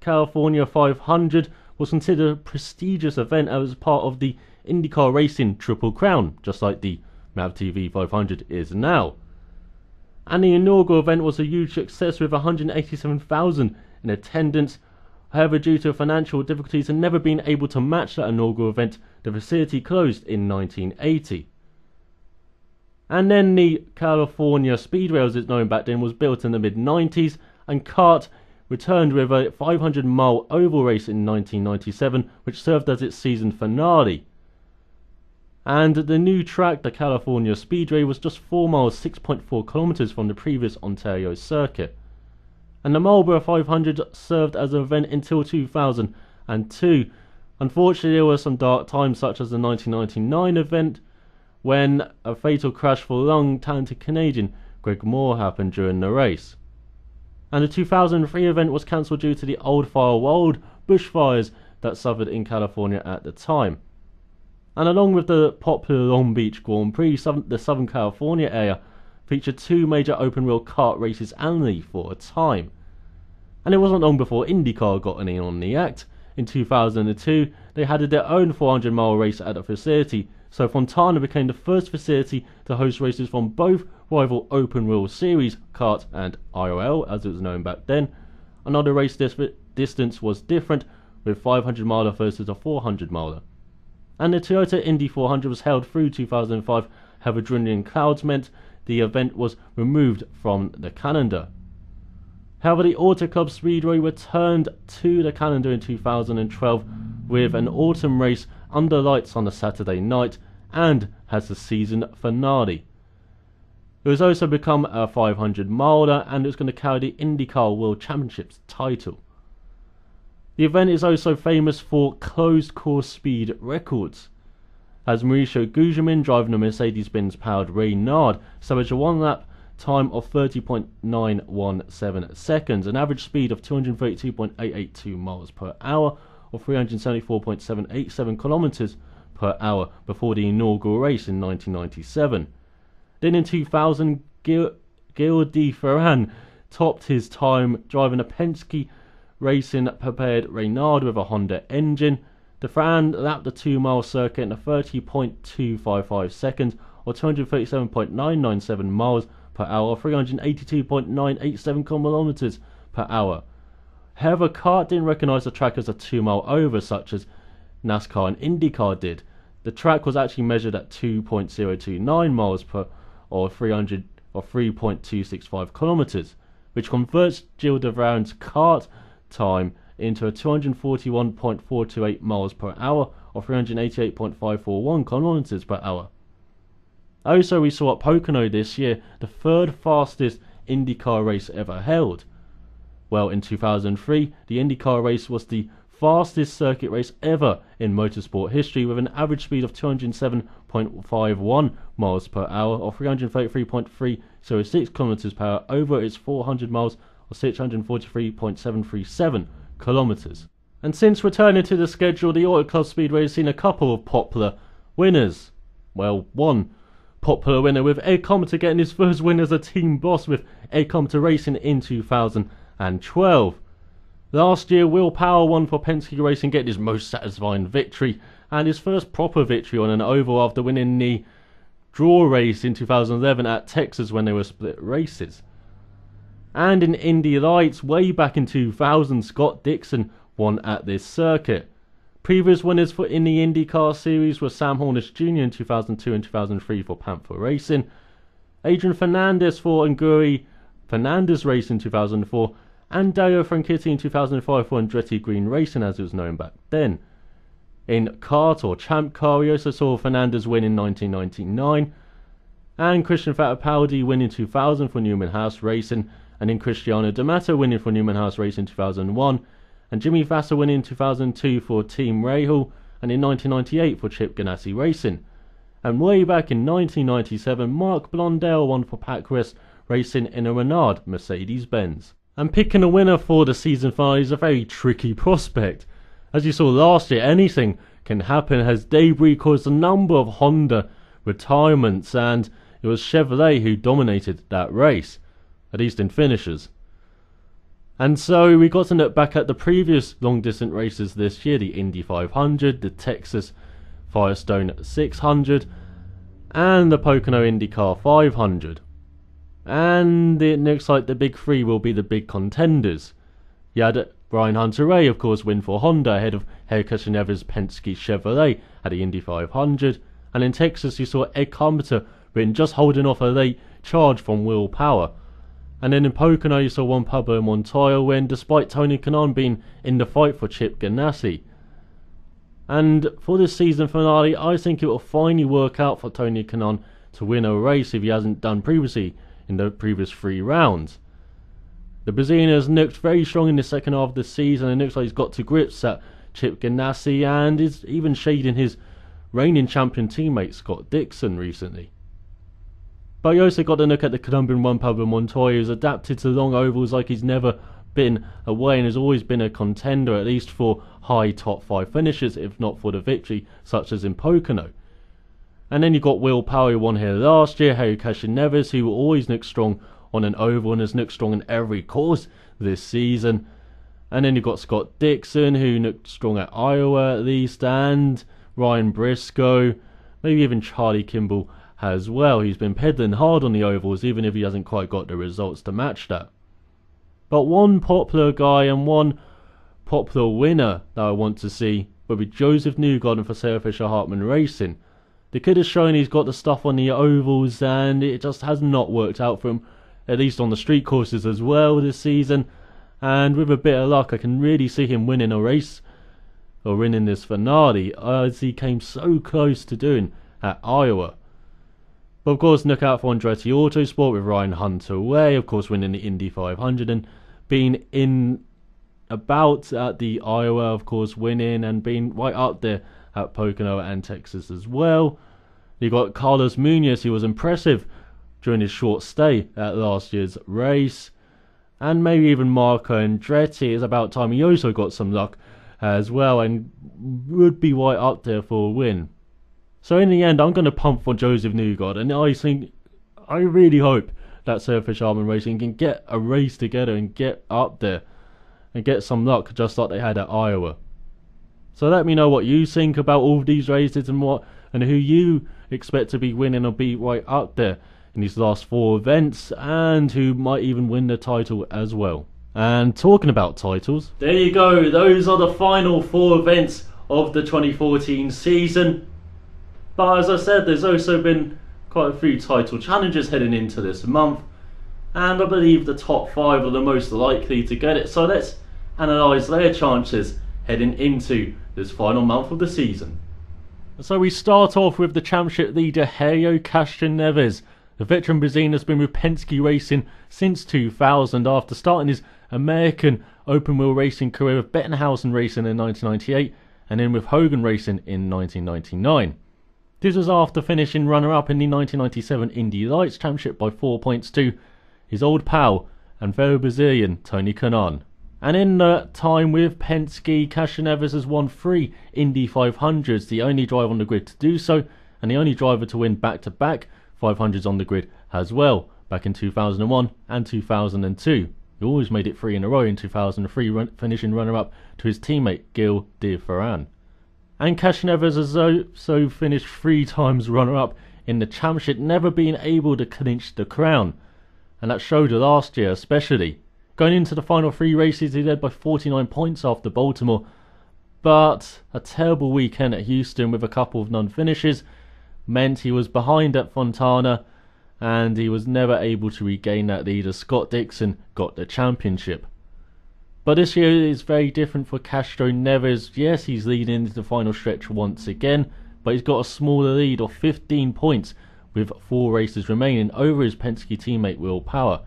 California 500 was considered a prestigious event as part of the IndyCar racing Triple Crown, just like the MAVTV 500 is now. And the inaugural event was a huge success with 187,000 in attendance. However, due to financial difficulties and never being able to match that inaugural event, the facility closed in 1980. And then the California Speedway, as it's known back then, was built in the mid-90s, and CART returned with a 500-mile oval race in 1997, which served as its season finale. And the new track, the California Speedway, was just 4 miles 6.4 kilometers from the previous Ontario circuit. And the Marlboro 500 served as an event until 2002. Unfortunately, there were some dark times, such as the 1999 event, when a fatal crash for young talented Canadian Greg Moore happened during the race. And the 2003 event was cancelled due to the old fire wild bushfires that suffered in California at the time. And along with the popular Long Beach Grand Prix, the Southern California area featured 2 major open-wheel kart races annually for a time. And it wasn't long before IndyCar got in on the act. In 2002, they had their own 400-mile race at the facility, so Fontana became the first facility to host races from both rival open-wheel series, kart and IRL, as it was known back then. Another race distance was different, with 500-miler versus a 400-miler. And the Toyota Indy 400 was held through 2005, however dwindling clouds meant the event was removed from the calendar. However, the Auto Club Speedway returned to the calendar in 2012 with an autumn race under lights on a Saturday night and has the season finale. It has also become a 500-miler and it's going to carry the IndyCar World Championships title. The event is also famous for closed course speed records, as Mauricio Gugelmin, driving a Mercedes-Benz powered Reynard, established a one-lap time of 30.917 seconds, an average speed of 232.882 miles per hour, or 374.787 kilometers per hour before the inaugural race in 1997. Then in 2000, Gil de Ferran topped his time driving a Penske Racing prepared Reynard with a Honda engine. De Ferran lapped the 2-mile circuit in 30.255 seconds, or 237.997 miles per hour, or 382.987 kilometers per hour. However, CART didn't recognise the track as a 2-mile over, such as NASCAR and IndyCar did. The track was actually measured at 2.029 miles per, or 3.265 kilometers, which converts Gil de Ferran's CART time into a 241.428 miles per hour, or 388.541 kilometers per hour. Also, we saw at Pagenaud this year the 3rd fastest IndyCar race ever held. Well, in 2003, the IndyCar race was the fastest circuit race ever in motorsport history, with an average speed of 207.51 miles per hour, or 333.306 kilometers per hour over its 400 miles, or 643.737 kilometers. And since returning to the schedule, the Auto Club Speedway has seen a couple of popular winners. Well, one popular winner, with Ed Cometer getting his first win as a team boss with Ed Cometer Racing in 2012. Last year, Will Power won for Penske Racing, getting his most satisfying victory and his first proper victory on an oval after winning the draw race in 2011 at Texas when they were split races. And in Indy Lights, way back in 2000, Scott Dixon won at this circuit. Previous winners in the IndyCar series were Sam Hornish Jr. in 2002 and 2003 for Panther Racing, Adrian Fernandez for Anguri Fernandez Racing in 2004, and Dario Franchitti in 2005 for Andretti Green Racing, as it was known back then. In kart or Champ Car, we also saw Fernandez win in 1999, and Christian Fittipaldi win in 2000 for Newman House Racing, and in Cristiano D'Amato winning for Newman House Racing in 2001, and Jimmy Vasser winning in 2002 for Team Rahal, and in 1998 for Chip Ganassi Racing. And way back in 1997, Mark Blondell won for Packrest Racing in a Renard Mercedes-Benz. And picking a winner for the season finale is a very tricky prospect. As you saw last year, anything can happen as debris caused a number of Honda retirements, and it was Chevrolet who dominated that race, at least in finishes. And so we got to look back at the previous long distance races this year, the Indy 500, the Texas Firestone 600, and the Pocono IndyCar 500. And it looks like the big three will be the big contenders. You had Brian Hunter-Reay, of course, win for Honda ahead of Castroneves' Penske Chevrolet at the Indy 500. And in Texas, you saw Ed Carpenter just holding off a late charge from Will Power. And then in Pocono, you saw Juan Pablo Montoya win, despite Tony Kanaan being in the fight for Chip Ganassi. And for this season finale, I think it will finally work out for Tony Kanaan to win a race if he hasn't done previously in the previous 3 rounds. The Brazilian has looked very strong in the second half of the season, and looks like he's got to grips at Chip Ganassi, and is even shading his reigning champion teammate Scott Dixon recently. But you also got to look at the Colombian Juan Pablo Montoya, who's adapted to long ovals like he's never been away, and has always been a contender, at least for high top 5 finishes, if not for the victory, such as in Pocono. And then you got Will Power, who won here last year, Castroneves, who always looks strong on an oval and has looked strong in every course this season. And then you've got Scott Dixon, who looked strong at Iowa at least, and Ryan Briscoe, maybe even Charlie Kimball as well. He's been peddling hard on the ovals, even if he hasn't quite got the results to match that. But one popular guy and one popular winner that I want to see will be Joseph Newgarden for Sarah Fisher Hartman Racing. They could have shown he's got the stuff on the ovals, and it just has not worked out for him, at least on the street courses as well this season. And with a bit of luck, I can really see him winning a race, or winning this finale, as he came so close to doing at Iowa. But of course, look out for Andretti Autosport with Ryan Hunter-Reay, of course winning the Indy 500 and being in about at the Iowa, of course winning, and being right up there at Pocono and Texas as well. You got Carlos Munoz, who was impressive during his short stay at last year's race. And maybe even Marco Andretti. It's about time he also got some luck as well, and would be right up there for a win. So in the end, I'm going to pump for Joseph Newgarden, and I really hope that Sarah Fisher Hartman Racing can get a race together and get up there and get some luck, just like they had at Iowa. So let me know what you think about all of these races and who you expect to be winning or be right up there in these last 4 events, and who might even win the title as well. And talking about titles, there you go, those are the final 4 events of the 2014 season. But as I said, there's also been quite a few title challenges heading into this month, and I believe the top 5 are the most likely to get it. So let's analyse their chances heading into this final month of the season. So we start off with the championship leader Helio Castroneves. The veteran Brazilian has been with Penske Racing since 2000, after starting his American open wheel racing career with Bettenhausen Racing in 1998 and then with Hogan Racing in 1999. This was after finishing runner-up in the 1997 Indy Lights Championship by 4 points to his old pal and fellow Brazilian Tony Kanaan. And in that time with Penske, Castroneves has won 3 Indy 500s, the only driver on the grid to do so, and the only driver to win back-to-back 500s on the grid as well, back in 2001 and 2002. He always made it 3 in a row in 2003, finishing runner-up to his teammate Gil de Ferran. And Castroneves has also finished 3 times runner-up in the championship, never being able to clinch the crown. And that showed last year especially. Going into the final 3 races, he led by 49 points after Baltimore, but a terrible weekend at Houston with a couple of non-finishes meant he was behind at Fontana, and he was never able to regain that lead as Scott Dixon got the championship. But this year is very different for Castroneves. Yes, he's leading into the final stretch once again, but he's got a smaller lead of 15 points with 4 races remaining over his Penske teammate Will Power.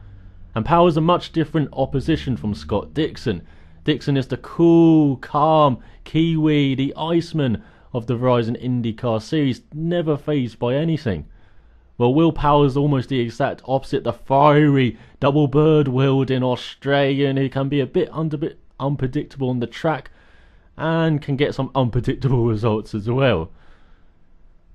And Power's a much different opposition from Scott Dixon. Dixon is the cool, calm Kiwi, the Iceman of the Verizon IndyCar series, never fazed by anything. Well, Will Power is almost the exact opposite. The fiery, double bird-wielding Australian who can be a bit unpredictable on the track and can get some unpredictable results as well.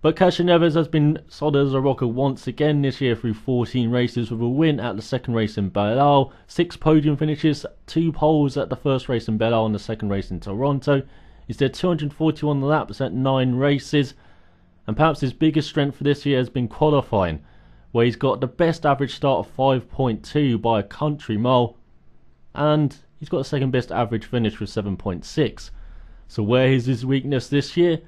But Castroneves has been solid as a rocker once again this year through 14 races, with a win at the second race in Belle Isle, 6 podium finishes, 2 poles at the first race in Belle Isle and the second race in Toronto. He's did 241 laps at 9 races, and perhaps his biggest strength for this year has been qualifying, where he's got the best average start of 5.2 by a country mile, and he's got the second best average finish with 7.6. So where is his weakness this year?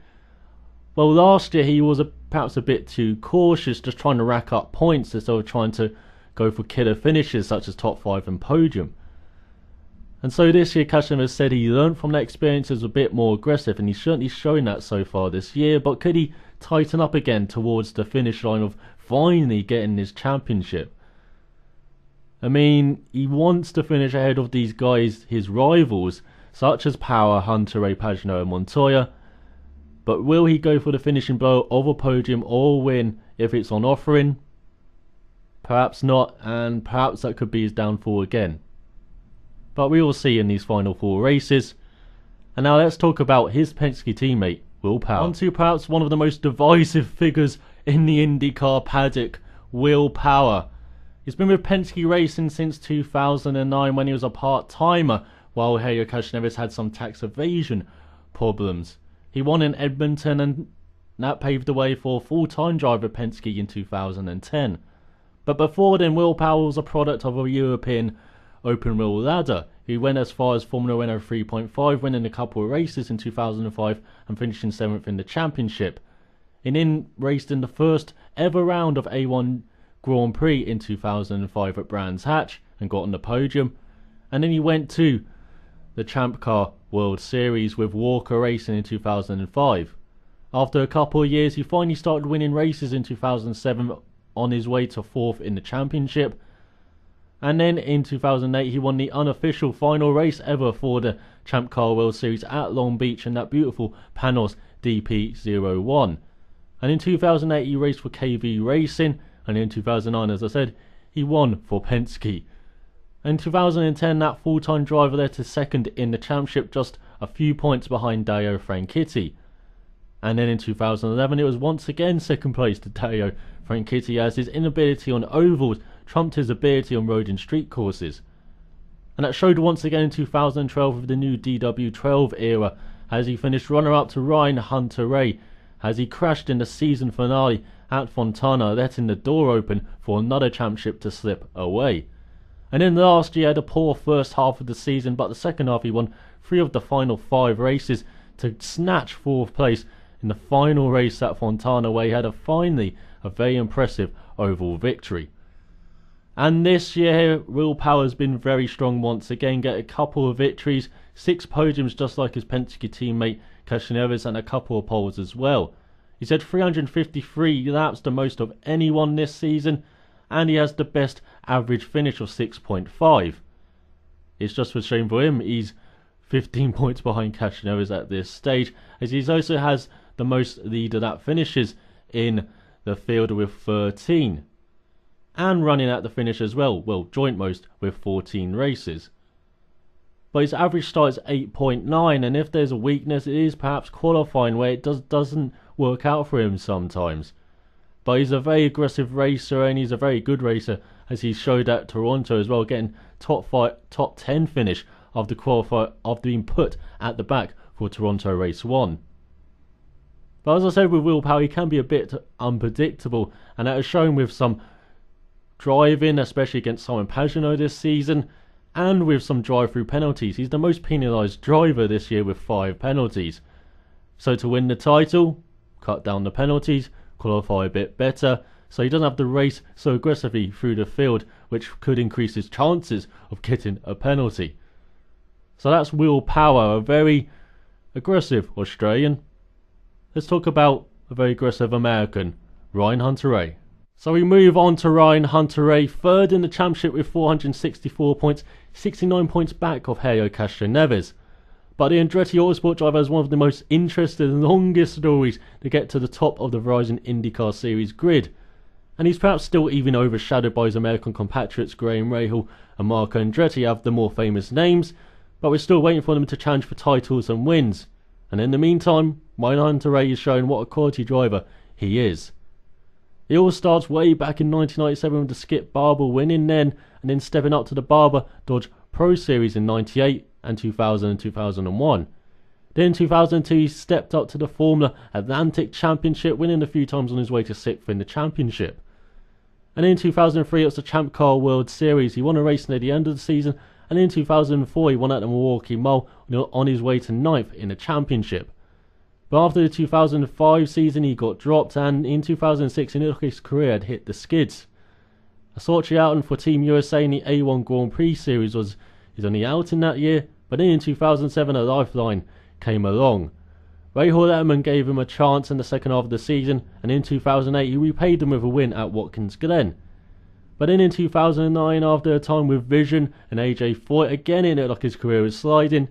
Well, last year he was perhaps a bit too cautious, just trying to rack up points instead of trying to go for killer finishes such as top 5 and podium. And so this year Castroneves said he learned from that experience, is a bit more aggressive, and he's certainly showing that so far this year. But could he tighten up again towards the finish line of finally getting his championship? I mean, he wants to finish ahead of these guys, his rivals, such as Power, Hunter-Reay, Pagenaud and Montoya. But will he go for the finishing blow of a podium or win if it's on offering? Perhaps not, and perhaps that could be his downfall again. But we will see in these final 4 races. And now let's talk about his Penske teammate, Will Power. On to perhaps one of the most divisive figures in the IndyCar paddock, Will Power. He's been with Penske Racing since 2009 when he was a part-timer, while Helio Castroneves had some tax evasion problems. He won in Edmonton, and that paved the way for full-time driver Penske in 2010. But before then, Will Power was a product of a European open-wheel ladder. He went as far as Formula Renault 3.5, winning a couple of races in 2005 and finishing 7th in the championship. He then raced in the first ever round of A1 Grand Prix in 2005 at Brands Hatch and got on the podium. And then he went to the Champ Car World Series with Walker Racing in 2005. After a couple of years, he finally started winning races in 2007 on his way to 4th in the championship. And then in 2008, he won the unofficial final race ever for the Champ Car World Series at Long Beach in that beautiful Panos DP01. And in 2008, he raced for KV Racing, and in 2009, as I said, he won for Penske. In 2010, that full-time driver led to 2nd in the championship, just a few points behind Dario Franchitti. And then in 2011, it was once again 2nd place to Dario Franchitti, as his inability on ovals trumped his ability on road and street courses. And that showed once again in 2012 with the new DW12 era, as he finished runner-up to Ryan Hunter-Reay, as he crashed in the season finale at Fontana, letting the door open for another championship to slip away. And then last year, he had a poor first half of the season, but the second half he won 3 of the final 5 races to snatch 4th place in the final race at Fontana, where he had finally a very impressive oval victory. And this year, Will Power has been very strong once again, get a couple of victories, 6 podiums just like his Penske teammate Castroneves, and a couple of poles as well. He's had 353 laps, the most of anyone this season, and he has the best average finish of 6.5. It's just a shame for him, he's 15 points behind Castroneves at this stage, as he also has the most leader lap finishes in the field with 13. And running at the finish as well, joint most with 14 races. But his average start is 8.9, and if there's a weakness, it is perhaps qualifying, where it doesn't work out for him sometimes. But he's a very aggressive racer, and he's a very good racer, as he showed at Toronto as well, getting top 10 finish after being put at the back for Toronto Race 1. But as I said, with Will Power, he can be a bit unpredictable, and that is shown with some driving, especially against Simon Pagenaud this season, and with some drive-through penalties. He's the most penalised driver this year with 5 penalties. So to win the title, cut down the penalties, qualify a bit better, so he doesn't have to race so aggressively through the field, which could increase his chances of getting a penalty. So that's Will Power, a very aggressive Australian. Let's talk about a very aggressive American, Ryan Hunter-Reay. So we move on to Ryan Hunter-Reay, 3rd in the championship with 464 points, 69 points back of Helio Castroneves. But the Andretti Autosport driver has one of the most interesting and longest stories to get to the top of the Verizon IndyCar Series grid. and he's perhaps still even overshadowed by his American compatriots Graham Rahal and Marco Andretti have the more famous names, but we're still waiting for them to challenge for titles and wins. And in the meantime, Hunter-Reay is showing what a quality driver he is. It all starts way back in 1997 with the Skip Barber winning then, and then stepping up to the Barber Dodge Pro Series in 98 and 2000 and 2001. Then in 2002 he stepped up to the Formula Atlantic Championship, winning a few times on his way to 6th in the championship. And in 2003 it was the Champ Car World Series. He won a race near the end of the season, and in 2004 he won at the Milwaukee Mile on his way to 9th in the championship. But after the 2005 season he got dropped, and in 2006 his career had hit the skids. A Sochi outing for Team USA in the A1 Grand Prix Series was his only outing that year, but then in 2007 a lifeline came along. Rahal Letterman gave him a chance in the second half of the season, and in 2008 he repaid them with a win at Watkins Glen. But then in 2009, after a time with Vision and AJ Foyt, again it looked like his career was sliding.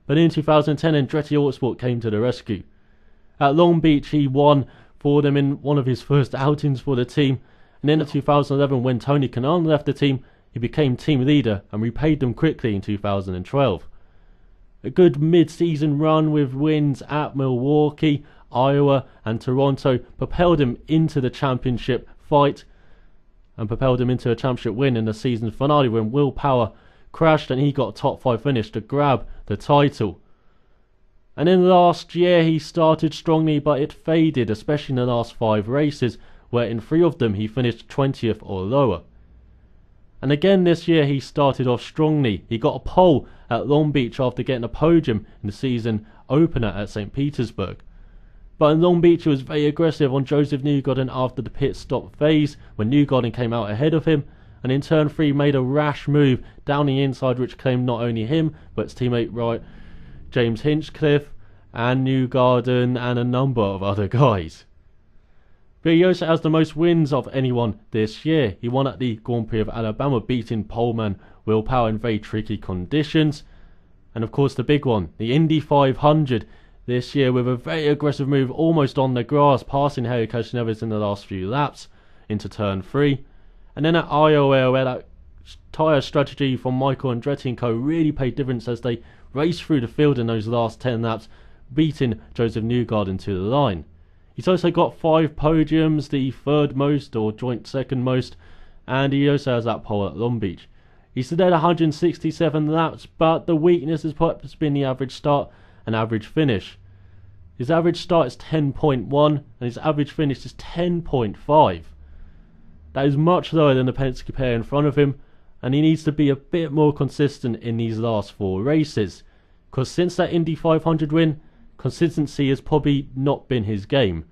But in 2010 Andretti Autosport came to the rescue. At Long Beach he won for them in one of his first outings for the team, and then in 2011 when Tony Kanaan left the team he became team leader and repaid them quickly in 2012. A good mid-season run with wins at Milwaukee, Iowa and Toronto propelled him into the championship fight, and propelled him into a championship win in the season finale when Will Power crashed and he got a top 5 finish to grab the title. And in last year he started strongly, but it faded, especially in the last 5 races, where in 3 of them he finished 20th or lower. And again this year he started off strongly. He got a pole at Long Beach after getting a podium in the season opener at St. Petersburg. But in Long Beach he was very aggressive on Joseph Newgarden after the pit stop phase, when Newgarden came out ahead of him, and in turn 3 made a rash move down the inside which claimed not only him but his teammate James Hinchcliffe and Newgarden and a number of other guys. But he also has the most wins of anyone this year. He won at the Grand Prix of Alabama, beating poleman Will Power in very tricky conditions. And of course the big one, the Indy 500 this year, with a very aggressive move almost on the grass, passing Harry Castroneves in the last few laps into turn 3. And then at Iowa, where that tyre strategy from Michael Andretti and co really paid difference as they raced through the field in those last 10 laps, beating Joseph Newgarden to the line. He's also got 5 podiums, the 3rd most or joint 2nd most, and he also has that pole at Long Beach. He's led 167 laps, but the weakness has perhaps been the average start and average finish. His average start is 10.1 and his average finish is 10.5. That is much lower than the Penske pair in front of him, and he needs to be a bit more consistent in these last 4 races, because since that Indy 500 win, consistency has probably not been his game.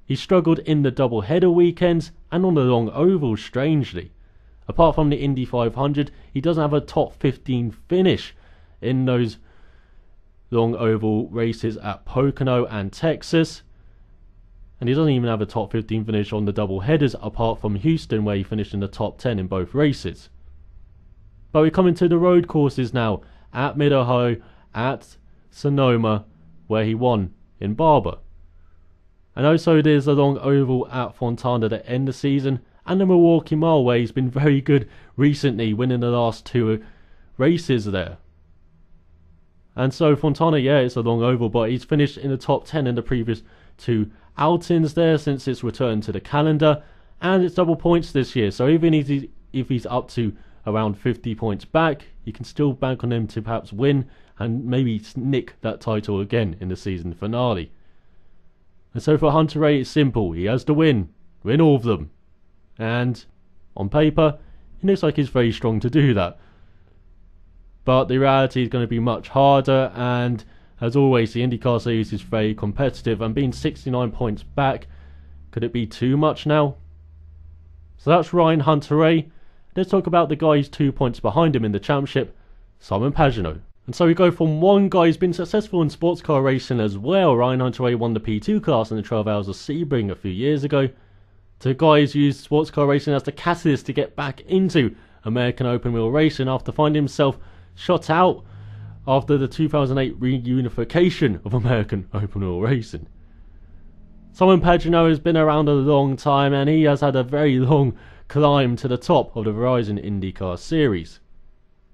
He struggled in the double header weekends and on the long oval, strangely. Apart from the Indy 500, he doesn't have a top 15 finish in those long oval races at Pocono and Texas, and he doesn't even have a top 15 finish on the double headers apart from Houston, where he finished in the top 10 in both races. But we're coming to the road courses now, at Mid-Ohio, at Sonoma, where he won in Barber. And also there's a long oval at Fontana to end the season, and the Milwaukee Mile, where he's been very good recently, winning the last 2 races there. And so Fontana, yeah, it's a long oval, but he's finished in the top 10 in the previous 2 outings there since its return to the calendar, and it's double points this year, so even if he's up to around 50 points back, you can still bank on him to perhaps win and maybe nick that title again in the season finale. And so for Hunter-Reay it's simple, he has to win all of them, and on paper it looks like he's very strong to do that. But the reality is going to be much harder, and as always the IndyCar series is very competitive, and being 69 points back, could it be too much now? So that's Ryan Hunter-Reay. Let's talk about the guy who's 2 points behind him in the championship, Simon Pagenaud. And so we go from one guy who's been successful in sports car racing as well. Ryan Hunter-Reay won the P2 class in the 12 Hours of Sebring a few years ago, to a guy who's used sports car racing as the catalyst to get back into American open wheel racing after finding himself shut out after the 2008 reunification of American open wheel racing. Simon Pagenaud has been around a long time and he has had a very long climb to the top of the Verizon IndyCar series.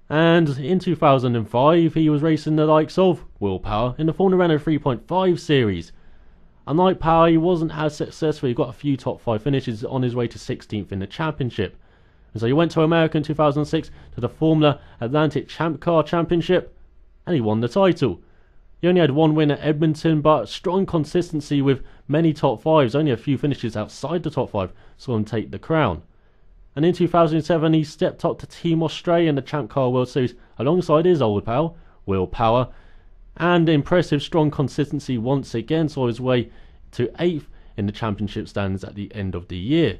And in 2005 he was racing the likes of Will Power in the Formula Renault 3.5 series. Unlike Power, he wasn't as successful. He got a few top 5 finishes on his way to 16th in the championship. And so he went to America in 2006 to the Formula Atlantic Champ Car Championship and he won the title. He only had one win at Edmonton, but strong consistency with many top 5s, only a few finishes outside the top 5 saw him take the crown. And in 2007 he stepped up to Team Australia in the Champ Car World Series alongside his old pal, Will Power, and impressive strong consistency once again saw his way to 8th in the championship standings at the end of the year.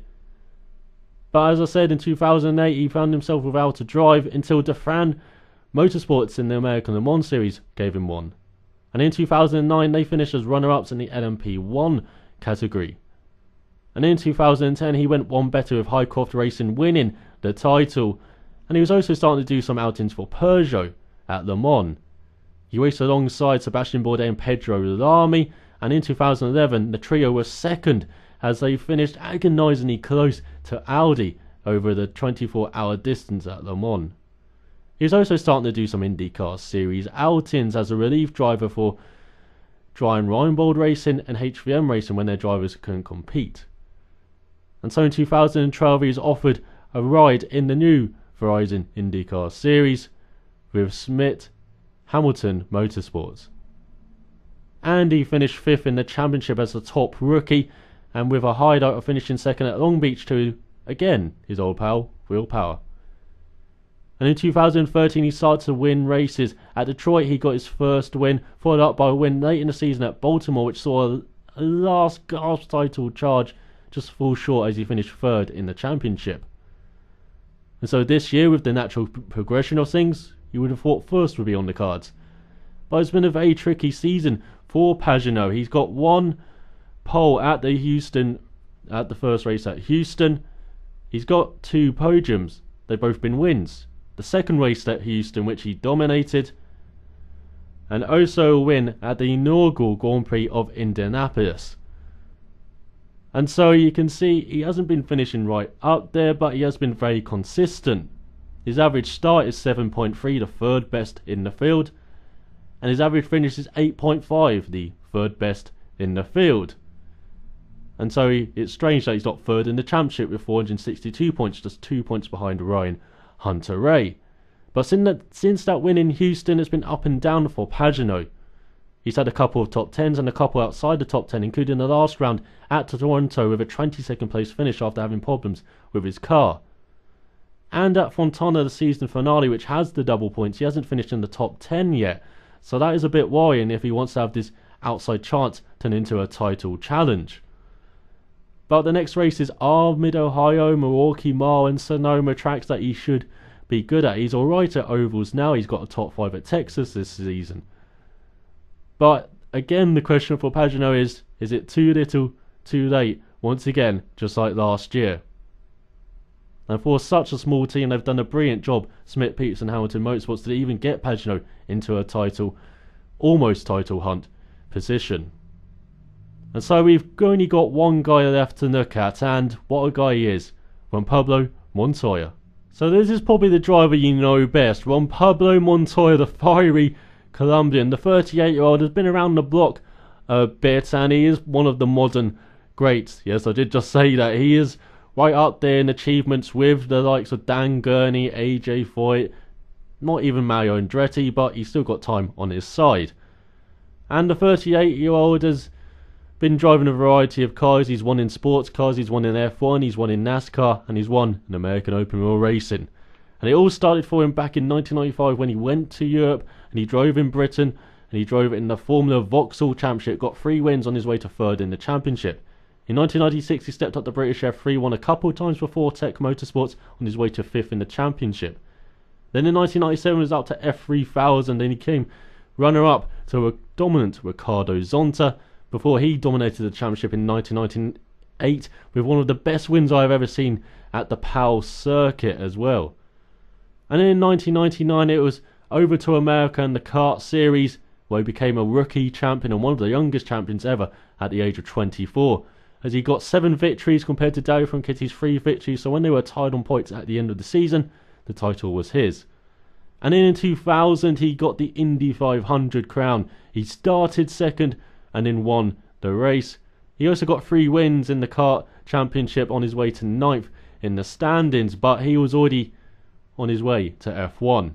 But as I said, in 2008 he found himself without a drive until Defran Motorsports in the American Le Mans Series gave him one. And in 2009 they finished as runner-ups in the LMP1 category. And in 2010 he went one better with Highcroft Racing winning the title, and he was also starting to do some outings for Peugeot at Le Mans. He raced alongside Sebastian Bourdais and Pedro Lamy, and in 2011 the trio was second as they finished agonisingly close to Audi over the 24-hour distance at Le Mans. He was also starting to do some IndyCar series outings as a relief driver for Brian Reinbold Racing and HVM Racing when their drivers couldn't compete. And so in 2012 he was offered a ride in the new Verizon IndyCar series with Smith Hamilton Motorsports. And he finished 5th in the championship as a top rookie, and with a highlight of finishing second at Long Beach to, again, his old pal, Will Power. And in 2013 he started to win races. At Detroit he got his first win, followed up by a win late in the season at Baltimore, which saw a last gasp title charge just fall short as he finished 3rd in the championship. And so this year, with the natural progression of things, you would have thought first would be on the cards. But it's been a very tricky season for Pagenaud. He's got one pole at the first race at Houston. He's got 2 podiums. They've both been wins. The second race at Houston, which he dominated, and also a win at the inaugural Grand Prix of Indianapolis. And so you can see he hasn't been finishing right up there, but he has been very consistent. His average start is 7.3, the 3rd best in the field, and his average finish is 8.5, the 3rd best in the field. And so it's strange that he's not 3rd in the championship with 462 points, just 2 points behind Ryan Hunter-Reay. But since that win in Houston, it's been up and down for Pagenaud. He's had a couple of top 10s and a couple outside the top 10, including the last round at Toronto with a 22nd place finish after having problems with his car. And at Fontana, the season finale, which has the double points, he hasn't finished in the top 10 yet. So that is a bit worrying if he wants to have this outside chance turn into a title challenge. But the next races are Mid-Ohio, Milwaukee Mile and Sonoma, tracks that he should be good at. He's alright at ovals now. He's got a top 5 at Texas this season. But again, the question for Pagenaud is it too little, too late? Once again, just like last year. And for such a small team, they've done a brilliant job, Smith, Peterson and Hamilton Motorsports, to even get Pagenaud into a almost title hunt position. And so we've only got one guy left to look at, and what a guy he is, Juan Pablo Montoya. So this is probably the driver you know best, Juan Pablo Montoya, the fiery Colombian. The 38-year-old has been around the block a bit, and he is one of the modern greats. Yes, I did just say that. He is right up there in achievements with the likes of Dan Gurney, AJ Foyt, not even Mario Andretti, but he's still got time on his side. And the 38-year-old has been driving a variety of cars. He's won in sports cars, he's won in F1, he's won in NASCAR, and he's won in American Open Wheel Racing. And it all started for him back in 1995 when he went to Europe and he drove in Britain and he drove in the Formula Vauxhall Championship, got 3 wins on his way to 3rd in the championship. In 1996 he stepped up the British F3, won a couple of times before Tech Motorsports on his way to 5th in the championship. Then in 1997 he was up to F3000 and he came runner-up to a dominant Ricardo Zonta before he dominated the championship in 1998 with one of the best wins I've ever seen at the PAL circuit as well. And then in 1999 it was over to America and the kart series where he became a rookie champion and one of the youngest champions ever at the age of 24, as he got 7 victories compared to Dario Franchitti's 3 victories, so when they were tied on points at the end of the season, the title was his. And then in 2000 he got the Indy 500 crown. He started second and then won the race. He also got 3 wins in the kart championship on his way to 9th in the standings, but he was already on his way to F1.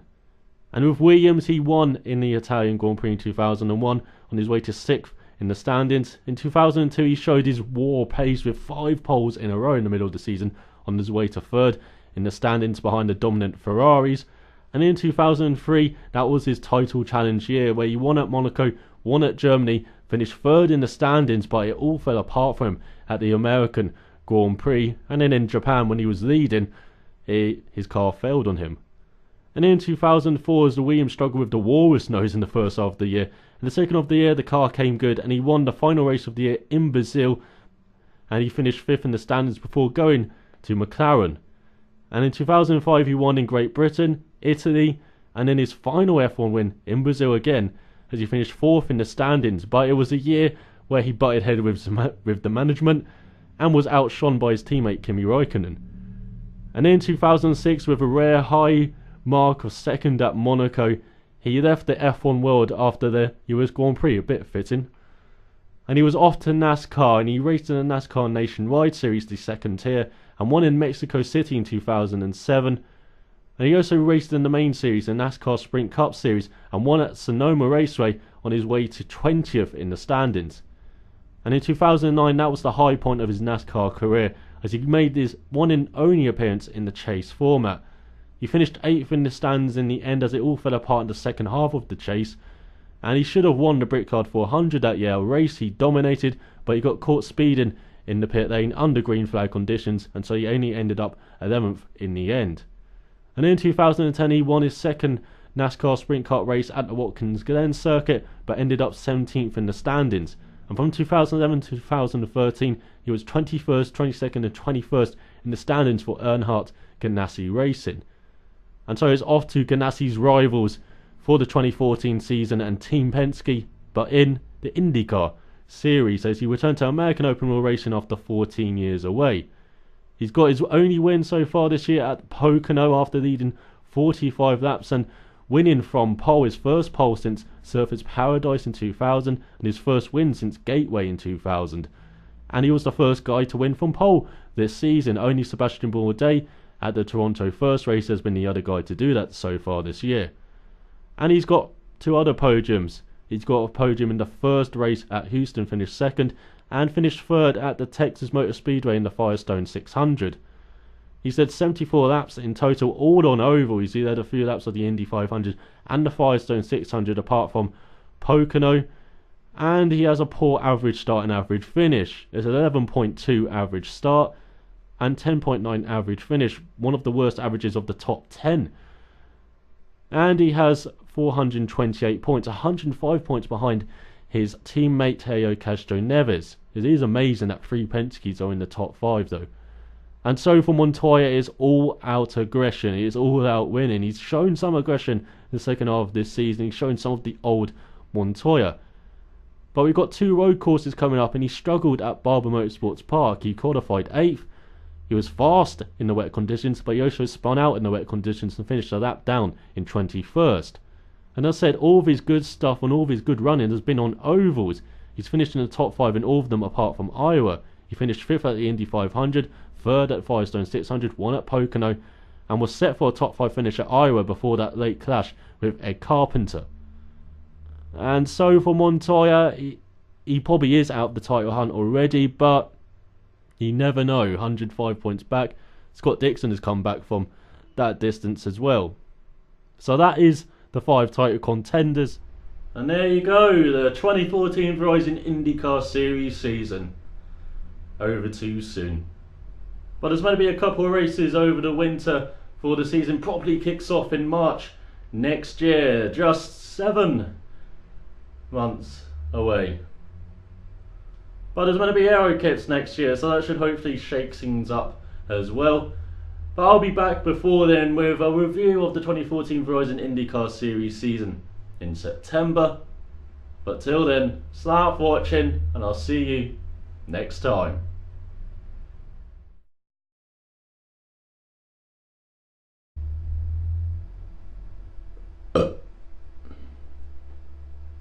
And with Williams, he won in the Italian Grand Prix in 2001 on his way to 6th in the standings. In 2002, he showed his war pace with 5 poles in a row in the middle of the season on his way to 3rd in the standings behind the dominant Ferraris. And in 2003, that was his title challenge year, where he won at Monaco, won at Germany, finished 3rd in the standings, but it all fell apart for him at the American Grand Prix. And then in Japan, when he was leading, his car failed on him. And in 2004, as the Williams struggled with the walrus nose in the first half of the year, in the second half of the year the car came good and he won the final race of the year in Brazil, and he finished 5th in the standings before going to McLaren. And in 2005 he won in Great Britain, Italy, and then his final F1 win in Brazil again, as he finished 4th in the standings. But it was a year where he butted heads with the management and was outshone by his teammate Kimi Räikkönen. And in 2006, with a rare high mark of 2nd at Monaco, he left the F1 world after the US Grand Prix, a bit fitting. And he was off to NASCAR, and he raced in the NASCAR Nationwide Series, the 2nd tier, and won in Mexico City in 2007. And he also raced in the main series, the NASCAR Sprint Cup Series, and won at Sonoma Raceway on his way to 20th in the standings. And in 2009, that was the high point of his NASCAR career, as he made his one and only appearance in the chase format. He finished 8th in the stands in the end, as it all fell apart in the second half of the chase, and he should have won the Brickyard 400 that Yale race. He dominated, but he got caught speeding in the pit lane under green flag conditions, and so he only ended up 11th in the end. And in 2010 he won his 2nd NASCAR Sprint Kart race at the Watkins Glen circuit, but ended up 17th in the standings. And from 2011 to 2013 he was 21st, 22nd and 21st in the standings for Earnhardt Ganassi Racing. And so it's off to Ganassi's rivals for the 2014 season and Team Penske, but in the IndyCar series, as he returned to American Open Wheel Racing after 14 years away. He's got his only win so far this year at Pocono after leading 45 laps and winning from pole, his first pole since Surface Paradise in 2000 and his first win since Gateway in 2000. And he was the first guy to win from pole this season. Only Sebastian Bourdais at the Toronto first race has been the other guy to do that so far this year. And he's got 2 other podiums. He's got a podium in the first race at Houston, finished 2nd, and finished 3rd at the Texas Motor Speedway in the Firestone 600. He's had 74 laps in total, all on ovals. He had a few laps of the Indy 500 and the Firestone 600 apart from Pocono. And he has a poor average start and average finish. It's an 11.2 average start and 10.9 average finish, one of the worst averages of the top 10. And he has 428 points, 105 points behind his teammate Teo Castroneves. It is amazing that 3 Penske's are in the top 5 though. And so for Montoya, it is all out aggression. It is all out winning. He's shown some aggression in the second half of this season. He's shown some of the old Montoya. But we've got 2 road courses coming up, and he struggled at Barber Motorsports Park. He qualified 8th. He was fast in the wet conditions, but he also spun out in the wet conditions and finished a lap down in 21st. And as I said, all of his good stuff and all of his good running has been on ovals. He's finished in the top 5 in all of them apart from Iowa. He finished 5th at the Indy 500, 3rd at Firestone 600, 1 at Pocono, and was set for a top 5 finish at Iowa before that late clash with Ed Carpenter. And so for Montoya, he probably is out of the title hunt already, but you never know. 105 points back. Scott Dixon has come back from that distance as well. So that is the 5 title contenders. And there you go, the 2014 Verizon IndyCar Series season. Over too soon. But there's going to be a couple of races over the winter before the season properly kicks off in March next year. Just 7 months away. But there's going to be aero kits next year, so that should hopefully shake things up as well. But I'll be back before then with a review of the 2014 Verizon IndyCar Series season in September. But till then, start watching, and I'll see you next time.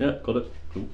Yeah, got it. Cool.